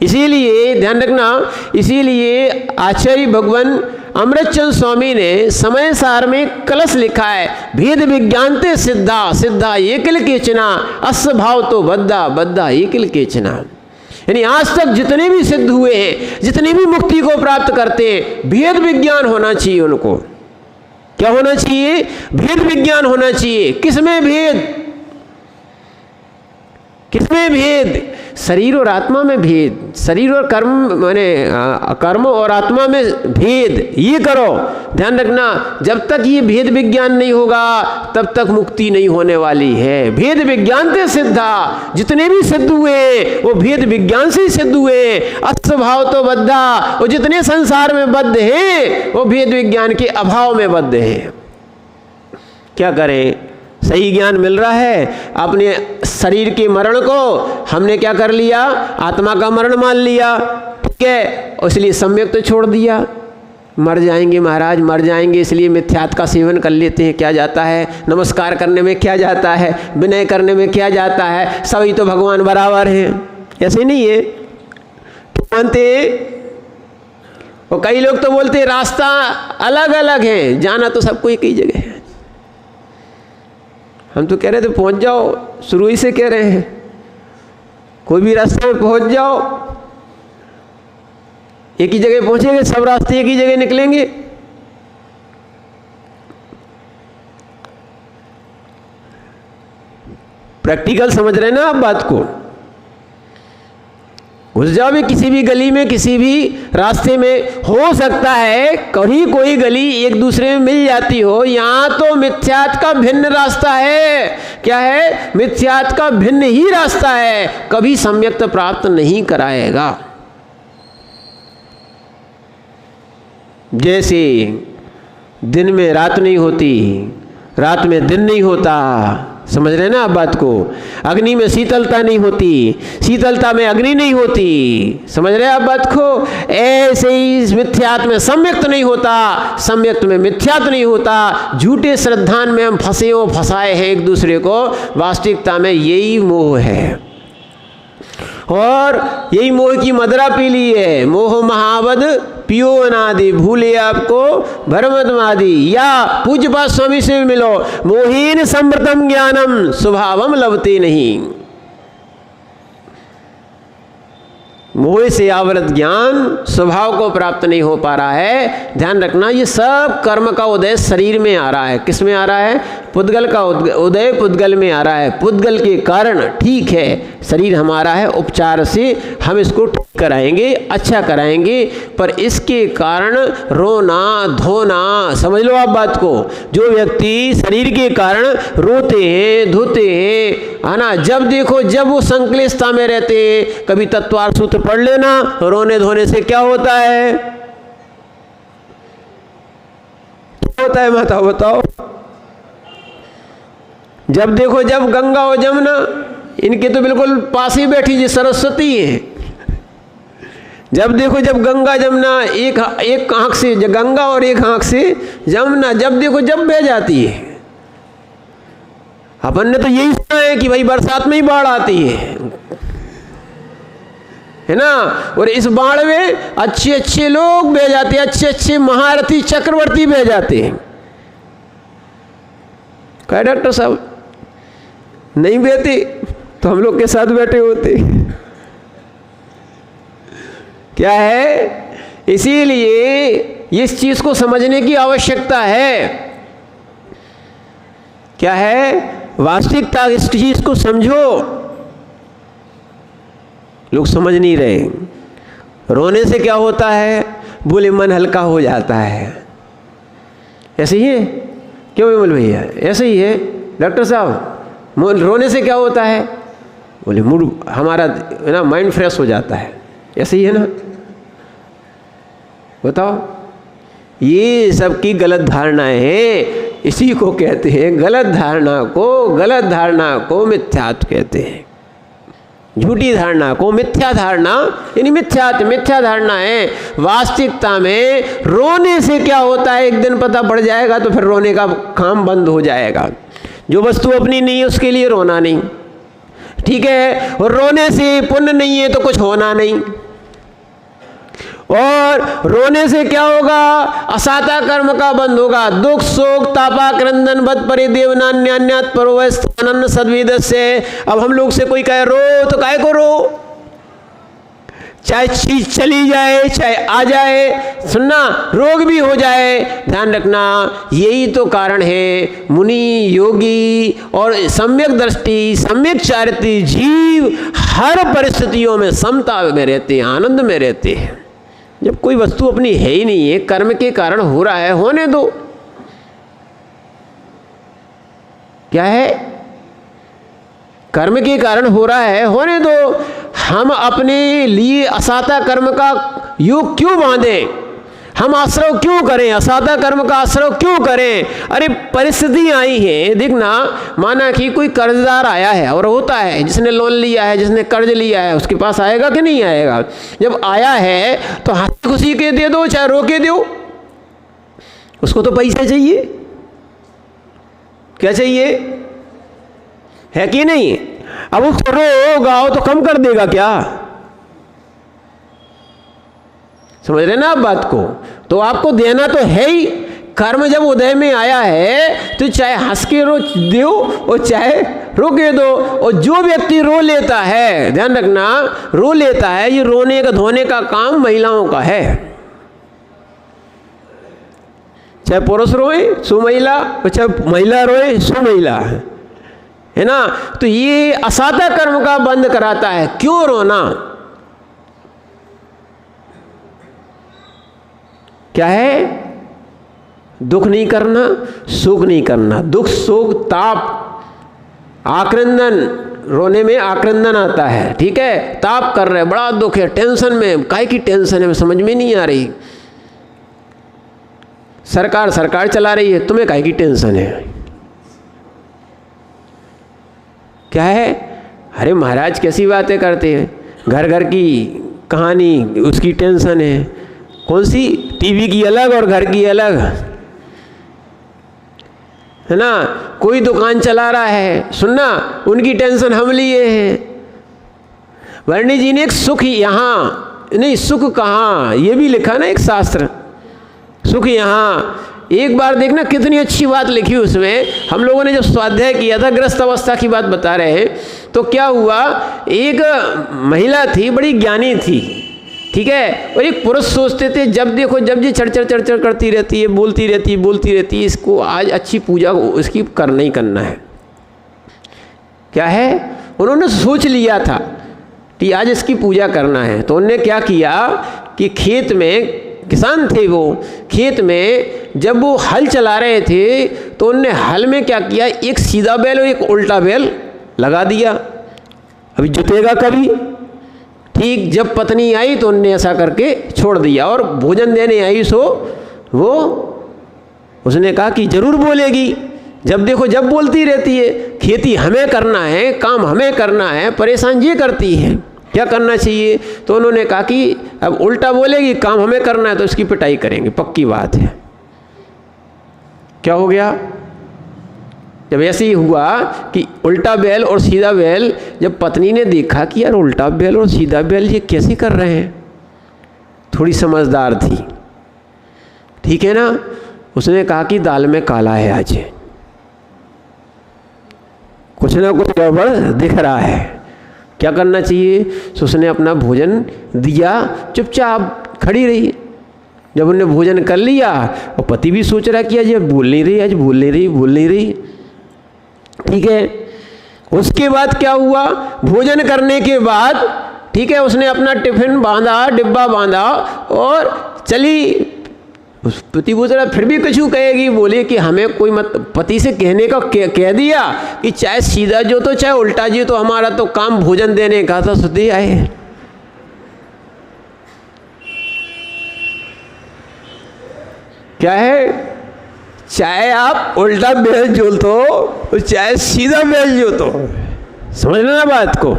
इसीलिए ध्यान रखना, इसीलिए आचार्य भगवान अमृतचंद स्वामी ने समय सार में कलश लिखा है, भेद विज्ञान ते सिद्धा, सिद्धा एकिल केचना, अस्वभाव तो बद्धा, बद्धा एकिल केचना। यानी आज तक जितने भी सिद्ध हुए हैं, जितने भी मुक्ति को प्राप्त करते हैं, भेद विज्ञान होना चाहिए उनको। क्या होना चाहिए? भेद विज्ञान होना चाहिए। किसमें भेद? किसमें भेद? शरीर और आत्मा में भेद, शरीर और कर्म माने कर्म और आत्मा में भेद। ये करो, ध्यान रखना, जब तक ये भेद विज्ञान नहीं होगा तब तक मुक्ति नहीं होने वाली है। भेद विज्ञान से सिद्धा, जितने भी सिद्ध हुए वो भेद विज्ञान से ही सिद्ध हुए। अस्वभाव तो बद्धा, वो जितने संसार में बद्ध हैं वो भेद विज्ञान के अभाव में बद्ध हैं। क्या करें? सही ज्ञान मिल रहा है, अपने शरीर के मरण को हमने क्या कर लिया? आत्मा का मरण मान लिया, ठीक है, इसलिए सम्यक तो छोड़ दिया। मर जाएंगे महाराज, मर जाएंगे, इसलिए मिथ्यात का सेवन कर लेते हैं। क्या जाता है? नमस्कार करने में क्या जाता है? विनय करने में क्या जाता है? सभी तो भगवान बराबर हैं। ऐसे नहीं है, मानते? और कई लोग तो बोलते रास्ता अलग अलग है, जाना तो सबको एक ही जगह है। हम तो कह रहे थे पहुंच जाओ, शुरू ही से कह रहे हैं, कोई भी रास्ते में पहुंच जाओ, एक ही जगह पहुंचेंगे, सब रास्ते एक ही जगह निकलेंगे। प्रैक्टिकल समझ रहे हैं ना आप बात को? घुस जाओ भी किसी भी गली में, किसी भी रास्ते में, हो सकता है कहीं कोई गली एक दूसरे में मिल जाती हो। यहाँ तो मिथ्यात का भिन्न रास्ता है। क्या है? मिथ्यात का भिन्न ही रास्ता है, कभी सम्यक्त प्राप्त नहीं कराएगा। जैसे दिन में रात नहीं होती, रात में दिन नहीं होता, समझ रहे हैं ना आप बात को? अग्नि में शीतलता नहीं होती, शीतलता में अग्नि नहीं होती, समझ रहे हैं आप बात को? ऐसे ही मिथ्यात्व में सम्यक्त नहीं होता, सम्यक्त में मिथ्यात्व नहीं होता। झूठे श्रद्धान में हम फंसे हो, फंसाए हैं एक दूसरे को। वास्तविकता में यही मोह है, और यही मोह की मदरा पी ली है। मोह महावद पियो अनादि, भूले आपको भरमदमादि। या पूज्यपाद स्वामी से मिलो, मोहीन समृतम ज्ञानम स्वभावम लभते नहीं। मोह से आवृत ज्ञान स्वभाव को प्राप्त नहीं हो पा रहा है। ध्यान रखना, ये सब कर्म का उदय शरीर में आ रहा है। किस में आ रहा है? पुद्गल का उदय पुद्गल में आ रहा है। पुद्गल के कारण ठीक है शरीर हमारा है, उपचार से हम इसको ठीक कराएंगे, अच्छा कराएंगे, पर इसके कारण रोना धोना, समझ लो आप बात को। जो व्यक्ति शरीर के कारण रोते हैं धोते हैं, है ना, जब देखो जब वो संक्लेशता में रहते हैं, कभी तत्वार्थ सूत्र पढ़ लेना, रोने धोने से क्या होता है? क्या होता है माता बताओ? जब देखो जब गंगा और जमुना, इनके तो बिल्कुल पास ही बैठी जी सरस्वती है। जब देखो जब गंगा जमुना, एक आंख से गंगा और एक आंख से जमुना, जब देखो जब बह जाती है। अपन ने तो यही सुना है कि भाई बरसात में ही बाढ़ आती है ना, और इस बाढ़ में अच्छे अच्छे लोग बह जाते हैं, अच्छे अच्छे महारथी चक्रवर्ती बह जाते हैं। क्या डॉक्टर साहब नहीं बहते तो हम लोग के साथ बैठे होते। क्या है? इसीलिए इस चीज को समझने की आवश्यकता है। क्या है? वास्तविकता इस चीज को समझो। लोग समझ नहीं रहे। रोने से क्या होता है? बोले मन हल्का हो जाता है। ऐसे ही है क्यों विमल भैया? ऐसे ही है डॉक्टर साहब। रोने से क्या होता है? बोले मूड हमारा है ना, माइंड फ्रेश हो जाता है। ऐसे ही है ना, बताओ, ये सबकी गलत धारणाएं हैं। इसी को कहते हैं गलत धारणा को मिथ्यात्व कहते हैं। झूठी धारणा को मिथ्या धारणा, यानी मिथ्या धारणा है। वास्तविकता में रोने से क्या होता है, एक दिन पता पड़ जाएगा तो फिर रोने का काम बंद हो जाएगा। जो वस्तु अपनी नहीं है उसके लिए रोना नहीं, ठीक है। और रोने से पुण्य नहीं है तो कुछ होना नहीं। और रोने से क्या होगा, असाता कर्म का बंद होगा। दुख शोक तापा क्रंदन बद परे देवनान्यान्यात परोवस्थानन सद्वेद से। अब हम लोग से कोई कहे रो तो काहे को रो, चाहे चीज चली जाए चाहे आ जाए, सुनना रोग भी हो जाए, ध्यान रखना यही तो कारण है। मुनि योगी और सम्यक दृष्टि सम्यक चारित्री जीव हर परिस्थितियों में समता में रहते हैं, आनंद में रहते हैं। जब कोई वस्तु अपनी है ही नहीं है, कर्म के कारण हो रहा है, होने दो। क्या है, कर्म के कारण हो रहा है, होने दो। हम अपने लिए असाता कर्म का योग क्यों बांधें, हम आश्रव क्यों करें, असाता कर्म का आश्रव क्यों करें। अरे परिस्थिति आई है, देखना, माना कि कोई कर्जदार आया है, और होता है जिसने लोन लिया है, जिसने कर्ज लिया है, उसके पास आएगा कि नहीं आएगा। जब आया है तो हंसी खुशी के दे दो चाहे रो के दो, उसको तो पैसा चाहिए, क्या चाहिए, है कि नहीं। अब उसको रो गाओ तो कम कर देगा क्या, समझ रहे ना आप बात को। तो आपको देना तो है ही। कर्म जब उदय में आया है तो चाहे हंस के रो दो और चाहे रो के दो। और जो व्यक्ति रो लेता है, ध्यान रखना, रो लेता है, ये रोने का धोने का काम महिलाओं का है। चाहे पुरुष रोए सो महिला, और चाहे महिला रोए सो महिला, है ना। तो ये असाता कर्म का बंद कराता है। क्यों रोना, क्या है, दुख नहीं करना, सुख नहीं करना। दुख शोक ताप आक्रंदन, रोने में आक्रंदन आता है, ठीक है। ताप कर रहे, बड़ा दुख है, टेंशन में, काहे की टेंशन है समझ में नहीं आ रही। सरकार चला रही है, तुम्हें काहे की टेंशन है, क्या है। अरे महाराज कैसी बातें करते हैं, घर घर की कहानी, उसकी टेंशन है। कौन सी, टीवी की अलग और घर की अलग, है ना। कोई दुकान चला रहा है, सुनना, उनकी टेंशन हम लिए हैं। वर्णी जी ने एक सुख यहाँ नहीं सुख कहाँ, ये भी लिखा ना एक शास्त्र, सुख यहाँ। एक बार देखना कितनी अच्छी बात लिखी उसमें। हम लोगों ने जब स्वाध्याय किया था, गृहस्थ अवस्था की बात बता रहे हैं, तो क्या हुआ, एक महिला थी, बड़ी ज्ञानी थी, ठीक है। और एक पुरुष सोचते थे, जब देखो जब ये चढ़ करती रहती है, बोलती रहती है, इसको आज अच्छी पूजा इसकी करना ही करना है। क्या है, उन्होंने सोच लिया था कि आज इसकी पूजा करना है। तो उन्होंने क्या किया कि खेत में, किसान थे वो, खेत में जब वो हल चला रहे थे तो उन्होंने हल में क्या किया, एक सीधा बैल और एक उल्टा बैल लगा दिया। अभी जुतेगा कभी, ठीक। जब पत्नी आई तो उनने ऐसा करके छोड़ दिया, और भोजन देने आई सो वो उसने कहा कि जरूर बोलेगी, जब देखो जब बोलती रहती है, खेती हमें करना है, काम हमें करना है, परेशान ये करती है, क्या करना चाहिए। तो उन्होंने कहा कि अब उल्टा बोलेगी, काम हमें करना है तो इसकी पिटाई करेंगे, पक्की बात है। क्या हो गया, जब ऐसे ही हुआ कि उल्टा बैल और सीधा बैल, जब पत्नी ने देखा कि यार उल्टा बैल और सीधा बैल ये कैसे कर रहे हैं, थोड़ी समझदार थी, ठीक है ना। उसने कहा कि दाल में काला है, आज कुछ ना कुछ गड़बड़ दिख रहा है, क्या करना चाहिए। तो उसने अपना भोजन दिया, चुपचाप खड़ी रही। जब उन्होंने भोजन कर लिया, और पति भी सोच रहा कि आज बोल नहीं रही, ठीक है। उसके बाद क्या हुआ, भोजन करने के बाद, ठीक है, उसने अपना टिफिन बांधा, डिब्बा बांधा और चली। उस पति पूछ रहा, फिर भी कुछ कहेगी, बोले कि हमें कोई मत, पति से कहने का कह दिया कि चाहे सीधा जो तो चाहे उल्टा जी, तो हमारा तो काम भोजन देने का था, सुधे आए। क्या है? चाहे आप उल्टा मेल जोल तो चाहे सीधा मेल जो तो, समझ लेना बात को।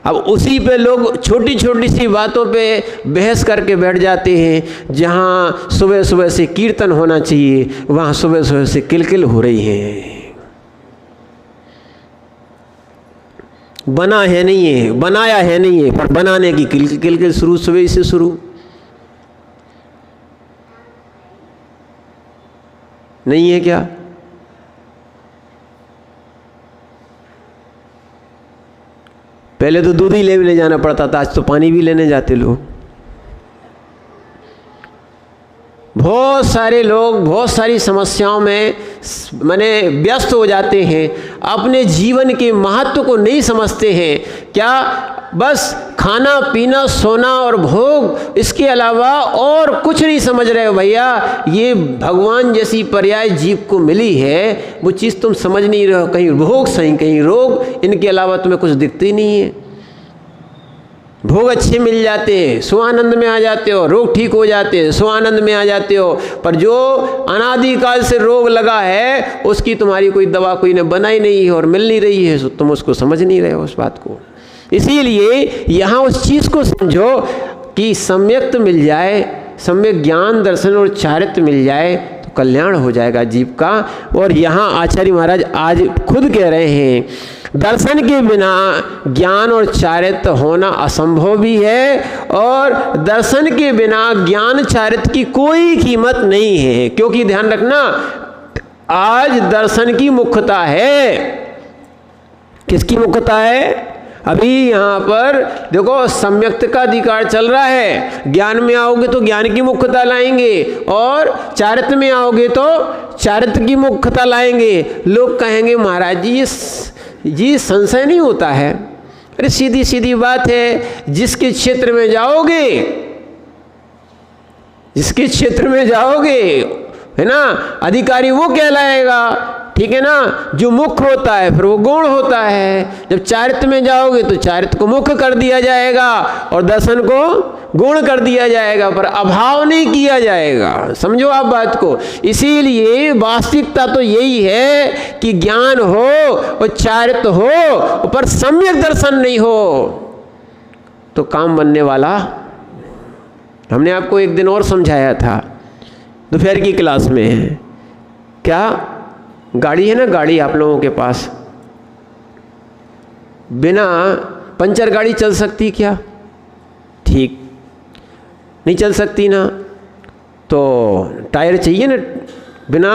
अब उसी पे लोग छोटी छोटी सी बातों पे बहस करके बैठ जाते हैं। जहाँ सुबह सुबह से कीर्तन होना चाहिए वहाँ सुबह सुबह से किलकिल हो रही है। बना है नहीं है, बनाया है नहीं है, पर बनाने की किलकिल शुरू सुबह से शुरू नहीं है क्या? पहले तो दूध ही ले जाना पड़ता था, आज तो पानी भी लेने जाते लोग। बहुत सारे लोग बहुत सारी समस्याओं में माने व्यस्त हो जाते हैं, अपने जीवन के महत्व को नहीं समझते हैं। क्या बस खाना पीना सोना और भोग, इसके अलावा और कुछ नहीं समझ रहे हो भैया। ये भगवान जैसी पर्याय जीव को मिली है, वो चीज़ तुम समझ नहीं रहे हो। कहीं भोग सही कहीं रोग, इनके अलावा तुम्हें कुछ दिखते ही नहीं है। भोग अच्छे मिल जाते हैं, स्वानंद में आ जाते हो, रोग ठीक हो जाते हैं, स्वानंद में आ जाते हो। पर जो अनादिकाल से रोग लगा है उसकी तुम्हारी कोई दवा कोई ने बनाई नहीं है और मिल नहीं रही है, तो तुम उसको समझ नहीं रहे हो उस बात को। इसीलिए यहाँ उस चीज़ को समझो कि सम्यक्त मिल जाए, सम्यक ज्ञान दर्शन और चारित्र मिल जाए तो कल्याण हो जाएगा जीव का। और यहाँ आचार्य महाराज आज खुद कह रहे हैं, दर्शन के बिना ज्ञान और चारित्र होना असंभव भी है, और दर्शन के बिना ज्ञान चारित्र की कोई कीमत नहीं है। क्योंकि ध्यान रखना, आज दर्शन की मुख्यता है। किसकी मुख्यता है? अभी यहाँ पर देखो सम्यक्त का अधिकार चल रहा है। ज्ञान में आओगे तो ज्ञान की मुख्यता लाएंगे, और चारित्र में आओगे तो चारित्र की मुख्यता लाएंगे। लोग कहेंगे महाराज जी संशय नहीं होता है। अरे सीधी सीधी बात है, जिसके क्षेत्र में जाओगे, जिसके क्षेत्र में जाओगे है ना, अधिकारी वो कहलाएगा, ठीक है ना। जो मुख्य होता है फिर वो गौण होता है। जब चारित्र में जाओगे तो चारित्र को मुख्य कर दिया जाएगा और दर्शन को गुण कर दिया जाएगा, पर अभाव नहीं किया जाएगा। समझो आप बात को। इसीलिए वास्तविकता तो यही है कि ज्ञान हो और चारित्र हो, पर सम्यक दर्शन नहीं हो तो काम बनने वाला। हमने आपको एक दिन और समझाया था दोपहर की क्लास में। क्या गाड़ी है ना, गाड़ी आप लोगों के पास, बिना पंचर गाड़ी चल सकती क्या? ठीक नहीं चल सकती ना, तो टायर चाहिए ना। बिना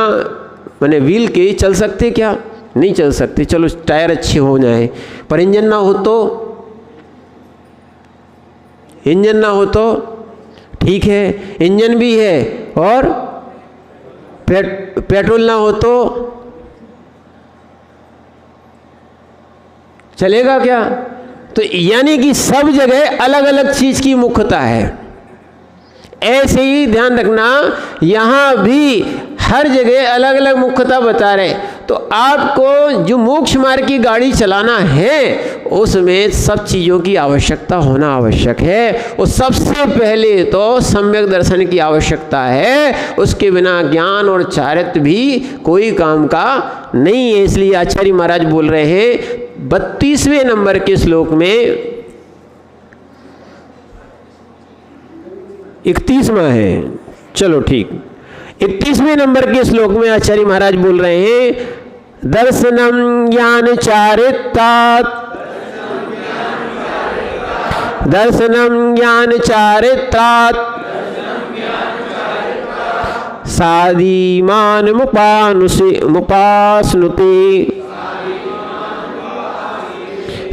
माने व्हील के चल सकते क्या? नहीं चल सकते। चलो टायर अच्छे हो जाए, पर इंजन ना हो तो, इंजन ना हो तो ठीक है, इंजन भी है और पेट्रोल ना हो तो चलेगा क्या? तो यानी कि सब जगह अलग अलग चीज की मुख्यता है। ऐसे ही ध्यान रखना, यहाँ भी हर जगह अलग अलग मुख्यता बता रहे। तो आपको जो मोक्ष मार्ग की गाड़ी चलाना है उसमें सब चीज़ों की आवश्यकता होना आवश्यक है। और सबसे पहले तो सम्यक दर्शन की आवश्यकता है, उसके बिना ज्ञान और चारित्र भी कोई काम का नहीं है। इसलिए आचार्य महाराज बोल रहे हैं 32वें नंबर के श्लोक में, 31वां है, चलो ठीक, 31वें नंबर के श्लोक में आचार्य महाराज बोल रहे हैं, दर्शनम ज्ञान चारित्रात्, दर्शनम ज्ञान चारित्रात् साधीमान मुपास्नुते,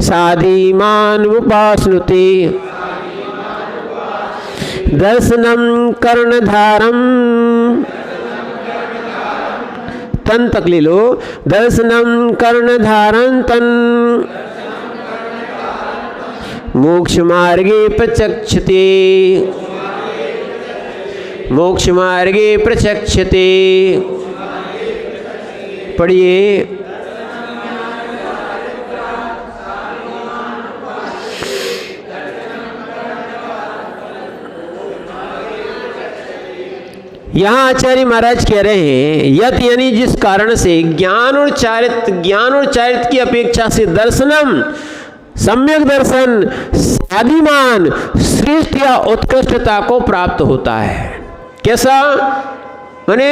साधीमान मुपास्नुते, दर्शनम कर्णधारम, तन तक ले लो, दर्शनम कर्णधारं तन मोक्ष मार्गे प्रचक्षते, मोक्ष मार्गे प्रचक्षते। पढ़िए, यहाँ आचार्य महाराज कह रहे हैं यत यानी जिस कारण से ज्ञान और चारित्र की अपेक्षा से दर्शनम सम्यक दर्शन स्वादिमान श्रेष्ठ या उत्कृष्टता को प्राप्त होता है। कैसा? माने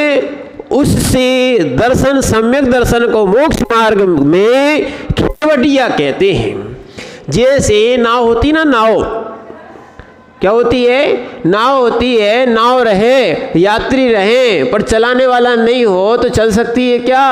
उससे दर्शन सम्यक दर्शन को मोक्ष मार्ग में खेवटिया कहते हैं। जैसे नाव होती ना, नाव क्या होती है? नाव होती है, नाव रहे, यात्री रहे, पर चलाने वाला नहीं हो तो चल सकती है क्या?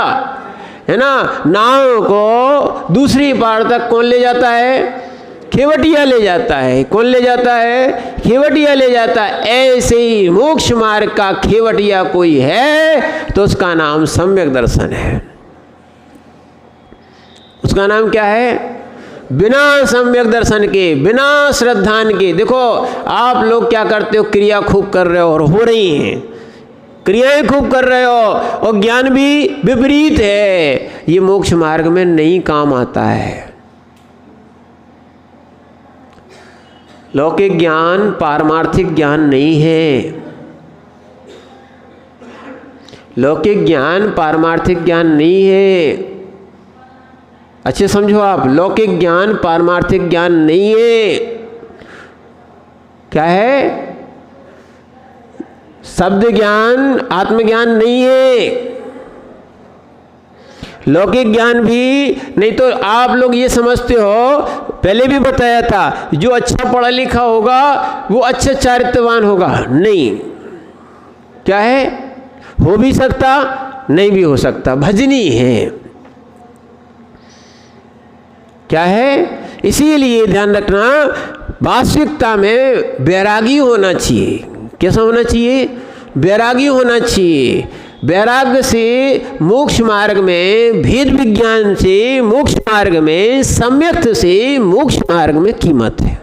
है ना। नाव को दूसरी पार तक कौन ले जाता है? खेवटिया ले जाता है। कौन ले जाता है? खेवटिया ले जाता है। ऐसे ही मोक्ष मार्ग का खेवटिया कोई है तो उसका नाम सम्यक दर्शन है। उसका नाम क्या है? बिना सम्यक दर्शन के, बिना श्रद्धान के। देखो आप लोग क्या करते हो, क्रिया खूब कर रहे हो और हो रही हैं, क्रियाएं खूब कर रहे हो और ज्ञान भी विपरीत है, ये मोक्ष मार्ग में नहीं काम आता है। लौकिक ज्ञान पारमार्थिक ज्ञान नहीं है। लौकिक ज्ञान पारमार्थिक ज्ञान नहीं है। अच्छे समझो आप, लौकिक ज्ञान पारमार्थिक ज्ञान नहीं है। क्या है? शब्द ज्ञान आत्मज्ञान नहीं है। लौकिक ज्ञान भी नहीं तो आप लोग ये समझते हो, पहले भी बताया था, जो अच्छा पढ़ा लिखा होगा वो अच्छा चारित्रवान होगा। नहीं, क्या है? हो भी सकता, नहीं भी हो सकता, भजनी है। क्या है? इसीलिए ध्यान रखना, वास्तविकता में वैरागी होना चाहिए। कैसा होना चाहिए? वैरागी होना चाहिए। वैराग्य से मोक्ष मार्ग में, भेद विज्ञान से मोक्ष मार्ग में, सम्यक से मोक्ष मार्ग में कीमत है।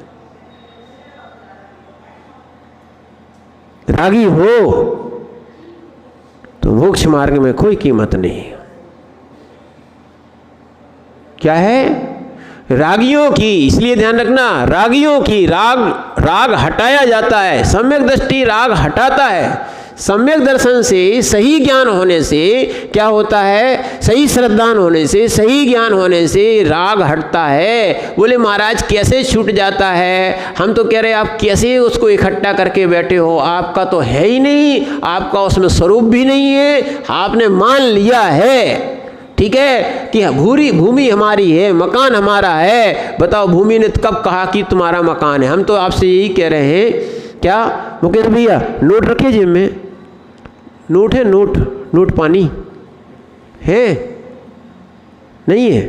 रागी हो तो मोक्ष मार्ग में कोई कीमत नहीं। क्या है? रागियों की, इसलिए ध्यान रखना, रागियों की राग हटाया जाता है। सम्यक दृष्टि राग हटाता है। सम्यक दर्शन से, सही ज्ञान होने से क्या होता है? सही श्रद्धान होने से, सही ज्ञान होने से राग हटता है। बोले महाराज कैसे छूट जाता है? हम तो कह रहे आप कैसे उसको इकट्ठा करके बैठे हो? आपका तो है ही नहीं, आपका उसमें स्वरूप भी नहीं है। आपने मान लिया है, ठीक है, कि भूमि हमारी है, मकान हमारा है। बताओ भूमि ने कब कहा कि तुम्हारा मकान है? हम तो आपसे यही कह रहे हैं। क्या मुकेश भैया, नोट रखिए जेब में। नोट है? नोट पानी है? नहीं है?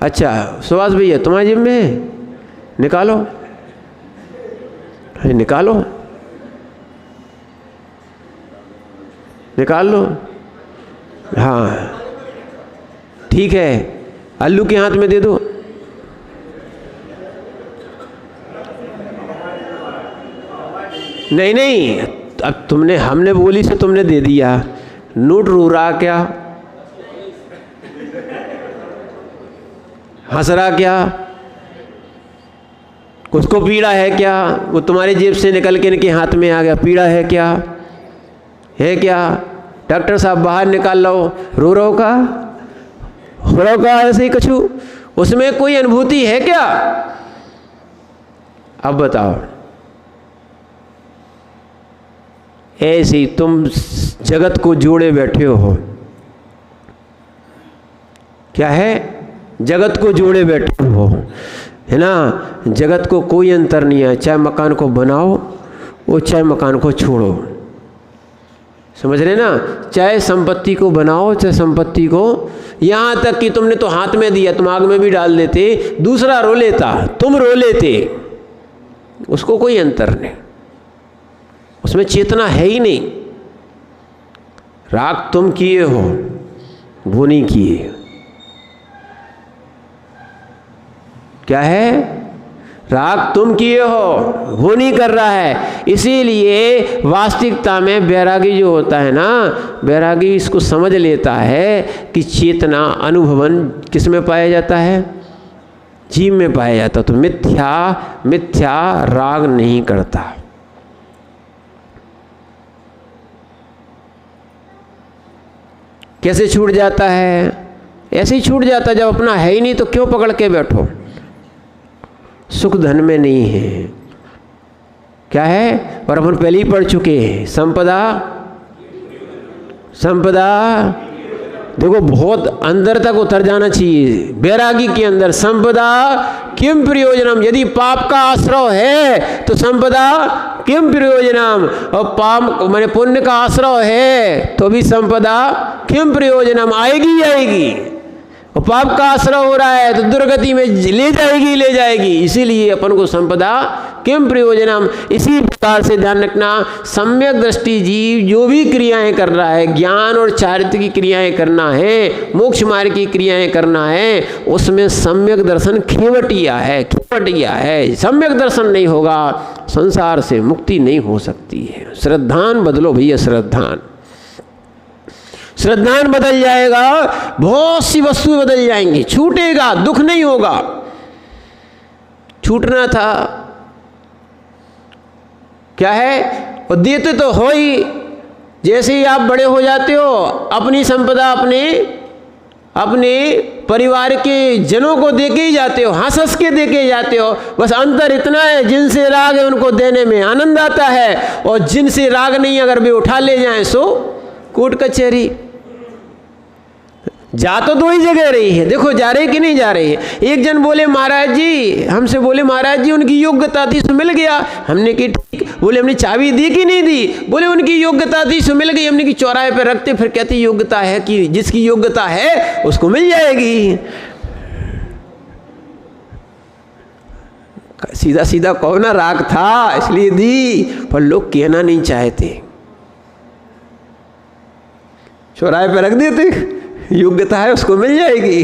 अच्छा सुभाष भैया तुम्हारी जेब में है? निकालो, निकालो, निकाल लो। हाँ ठीक है, अल्लू के हाथ में दे दो। नहीं, अब हमने बोली से तुमने दे दिया। नोट रो रहा क्या? हंस रहा क्या? उसको पीड़ा है क्या? वो तुम्हारी जेब से निकल के इनके हाथ में आ गया, पीड़ा है क्या? है क्या? डॉक्टर साहब बाहर निकाल लो। रो रहो का? हो रहो का? ऐसे ही कछु उसमें कोई अनुभूति है क्या? अब बताओ। ऐसे ही तुम जगत को जोड़े बैठे हो। क्या है? जगत को जोड़े बैठे हो, है ना। जगत को कोई अंतर नहीं है, चाहे मकान को बनाओ वो चाहे मकान को छोड़ो। समझ रहे ना? चाहे संपत्ति को बनाओ चाहे संपत्ति को, यहाँ तक कि तुमने तो हाथ में दिया, तुम आग में भी डाल देते, दूसरा रो लेता, तुम रो लेते, उसको कोई अंतर नहीं। उसमें चेतना है ही नहीं। राग तुम किए हो, वो नहीं किए। क्या है? राग तुम किए हो, वो नहीं कर रहा है। इसीलिए वास्तविकता में वैरागी जो होता है ना, वैरागी इसको समझ लेता है कि चेतना अनुभवन किस में पाया जाता है? जीव में पाया जाता। तो मिथ्या राग नहीं करता। कैसे छूट जाता है? ऐसे ही छूट जाता है, जब अपना है ही नहीं तो क्यों पकड़ के बैठो। सुख धन में नहीं है, क्या है? और अपन पहले ही पढ़ चुके हैं, संपदा देखो बहुत अंदर तक उतर जाना चाहिए बैरागी के अंदर। संपदा किम प्रयोजनम, यदि पाप का आश्रय है तो संपदा किम प्रयोजनम, और पाप माने पुण्य का आश्रय है तो भी संपदा किम प्रयोजनम, आएगी आएगी। और पाप का आश्रय हो रहा है तो दुर्गति में ले जाएगी। इसीलिए अपन को संपदा किम प्रयोजनम। इसी प्रकार से ध्यान रखना, सम्यक दृष्टि जीव जो भी क्रियाएं कर रहा है, ज्ञान और चारित्र की क्रियाएं करना है, मोक्ष मार्ग की क्रियाएं करना है, उसमें सम्यक दर्शन खेवटिया है। सम्यक दर्शन नहीं होगा, संसार से मुक्ति नहीं हो सकती है। श्रद्धान बदलो भैया, श्रद्धान बदल जाएगा, बहुत सी वस्तुएं बदल जाएंगी, छूटेगा, दुख नहीं होगा। छूटना था क्या है? और देते तो हो ही, जैसे ही आप बड़े हो जाते हो अपनी संपदा अपने परिवार के जनों को दे के ही जाते हो, हंस के दे के जाते हो। बस अंतर इतना है, जिनसे राग है उनको देने में आनंद आता है, और जिनसे राग नहीं अगर वे उठा ले जाएं सो कोर्ट कचहरी। जा तो दो ही जगह रही है, देखो जा रही कि नहीं जा रही है। एक जन बोले महाराज जी, हमसे बोले महाराज जी उनकी योग्यता थी सो मिल गया। हमने की ठीक, बोले हमने चाबी दी कि नहीं दी? बोले उनकी योग्यता थी सो मिल गई। हमने की चौराहे पे रखते, फिर कहती योग्यता है कि जिसकी योग्यता है उसको मिल जाएगी। सीधा सीधा कहो ना, राग था इसलिए दी, पर लोग कहना नहीं चाहते, चौराहे पे रख देते, योग्यता है उसको मिल जाएगी।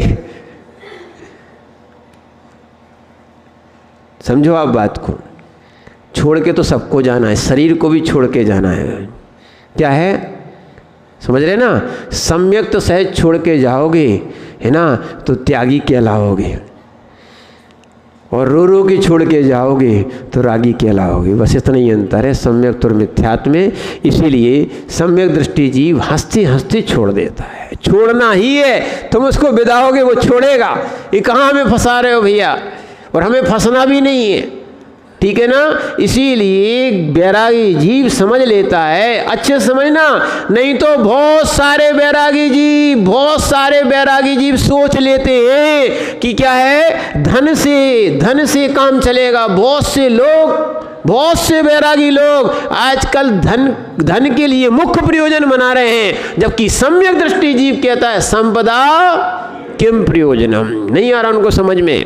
समझो आप बात को, छोड़ के तो सबको जाना है, शरीर को भी छोड़ के जाना है। क्या है, समझ रहे ना? सम्यक तो सहज छोड़ के जाओगे है ना, तो त्यागी कहलाओगे, और रो रो के छोड़ के जाओगे तो रागी कहलाओगे। बस इतना ही अंतर है सम्यक और मिथ्यात्व में। इसीलिए सम्यक दृष्टि जीव हंसते हंसते छोड़ देता है। छोड़ना ही है, तुम उसको बिदाओगे वो छोड़ेगा। ये कहाँ हमें फंसा रहे हो भैया, और हमें फंसना भी नहीं है, ठीक है ना? इसीलिए बैरागी जीव समझ लेता है, अच्छे समझना, नहीं तो बहुत सारे बैरागी जीव सोच लेते हैं कि क्या है, धन से काम चलेगा। बहुत से बैरागी लोग आजकल धन के लिए मुख्य प्रयोजन बना रहे हैं, जबकि सम्यक दृष्टि जीव कहता है संपदा किम प्रयोजनम। नहीं आ रहा उनको समझ में।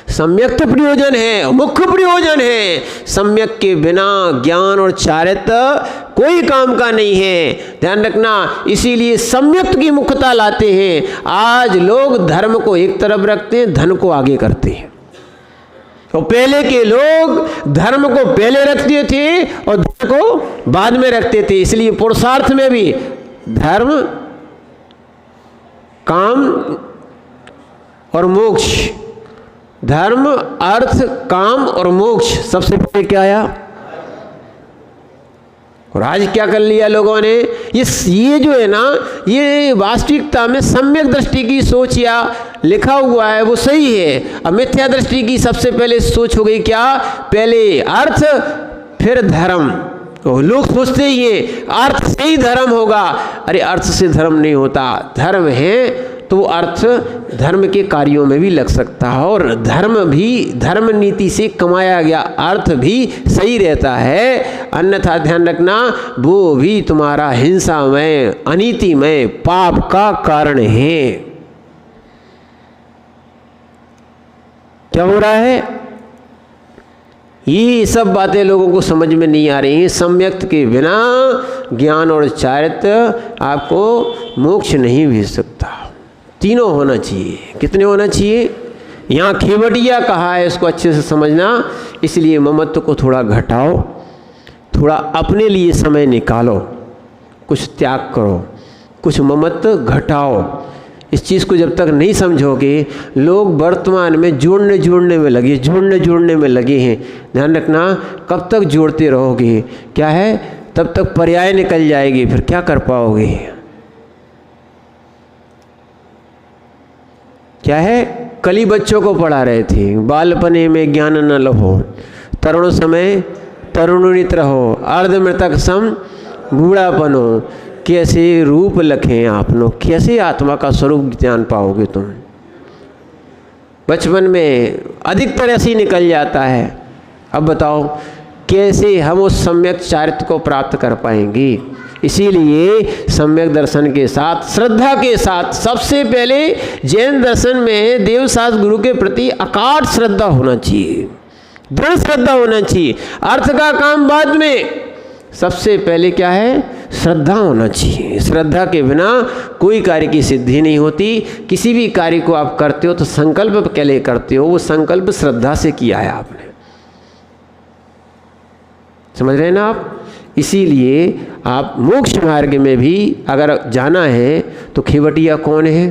सम्यक तो प्रयोजन है, मुख्य प्रयोजन है। सम्यक के बिना ज्ञान और चारित्र कोई काम का नहीं है, ध्यान रखना। इसीलिए सम्यक की मुख्यता लाते हैं। आज लोग धर्म को एक तरफ रखते हैं, धन को आगे करते हैं। तो पहले के लोग धर्म को पहले रखते थे और धन को बाद में रखते थे। इसलिए पुरुषार्थ में भी धर्म, काम और मोक्ष, धर्म, अर्थ, काम और मोक्ष सबसे पहले क्या आया। और आज क्या कर लिया लोगों ने, ये जो है ना, ये वास्तविकता में सम्यक दृष्टि की सोच या लिखा हुआ है वो सही है। अब मिथ्या दृष्टि की सबसे पहले सोच हो गई क्या, पहले अर्थ फिर धर्म। तो लोग सोचते ही हैं अर्थ से ही धर्म होगा। अरे अर्थ से धर्म नहीं होता, धर्म है तो अर्थ धर्म के कार्यों में भी लग सकता है, और धर्म नीति से कमाया गया अर्थ भी सही रहता है। अन्यथा ध्यान रखना वो भी तुम्हारा हिंसामय, अनीतिमय, पाप का कारण है। क्या हो रहा है, ये सब बातें लोगों को समझ में नहीं आ रही हैं। सम्यक के बिना ज्ञान और चारित्र आपको मोक्ष नहीं भेज सकता। तीनों होना चाहिए। कितने होना चाहिए? यहाँ खेवटिया कहा है, इसको अच्छे से समझना। इसलिए ममत्व को थोड़ा घटाओ, थोड़ा अपने लिए समय निकालो, कुछ त्याग करो, कुछ ममत्व घटाओ। इस चीज़ को जब तक नहीं समझोगे, लोग वर्तमान में जोड़ने में लगे हैं। ध्यान रखना, कब तक जोड़ते रहोगे, क्या है, तब तक पर्याय निकल जाएगी, फिर क्या कर पाओगे। क्या है, कली बच्चों को पढ़ा रहे थे, बालपने में ज्ञान न लहो, तरुण समय तरुणित रहो, अर्धमृतक सम बूढ़ापनो, कैसे रूप लखें आपनो, कैसे आत्मा का स्वरूप ज्ञान पाओगे तुम। बचपन में अधिकतर ऐसे ही निकल जाता है। अब बताओ कैसे हम उस सम्यक चारित्र को प्राप्त कर पाएंगे। इसीलिए सम्यक दर्शन के साथ, श्रद्धा के साथ, सबसे पहले जैन दर्शन में देवशास्त्र गुरु के प्रति अकाट श्रद्धा होना चाहिए, दृढ़ श्रद्धा होना चाहिए। अर्थ का काम बाद में, सबसे पहले क्या है, श्रद्धा होना चाहिए। श्रद्धा के बिना कोई कार्य की सिद्धि नहीं होती। किसी भी कार्य को आप करते हो तो संकल्प के लिए करते हो, वो संकल्प श्रद्धा से किया है आपने, समझ रहे हैं ना आप। इसीलिए आप मोक्ष मार्ग में भी अगर जाना है तो खेवटिया कौन है,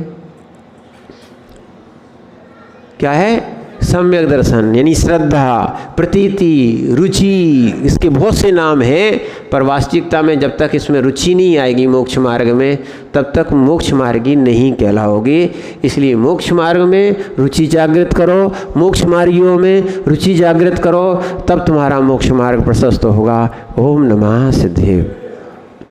क्या है, सम्यक दर्शन, यानी श्रद्धा, प्रतीति, रुचि, इसके बहुत से नाम हैं। पर वास्तविकता में जब तक इसमें रुचि नहीं आएगी मोक्ष मार्ग में, तब तक मोक्ष मार्गी नहीं कहलाओगे। इसलिए मोक्ष मार्ग में रुचि जागृत करो, मोक्ष मार्गियों में रुचि जागृत करो, तब तुम्हारा मोक्ष मार्ग प्रशस्त होगा। ओम नमः सिद्धेव।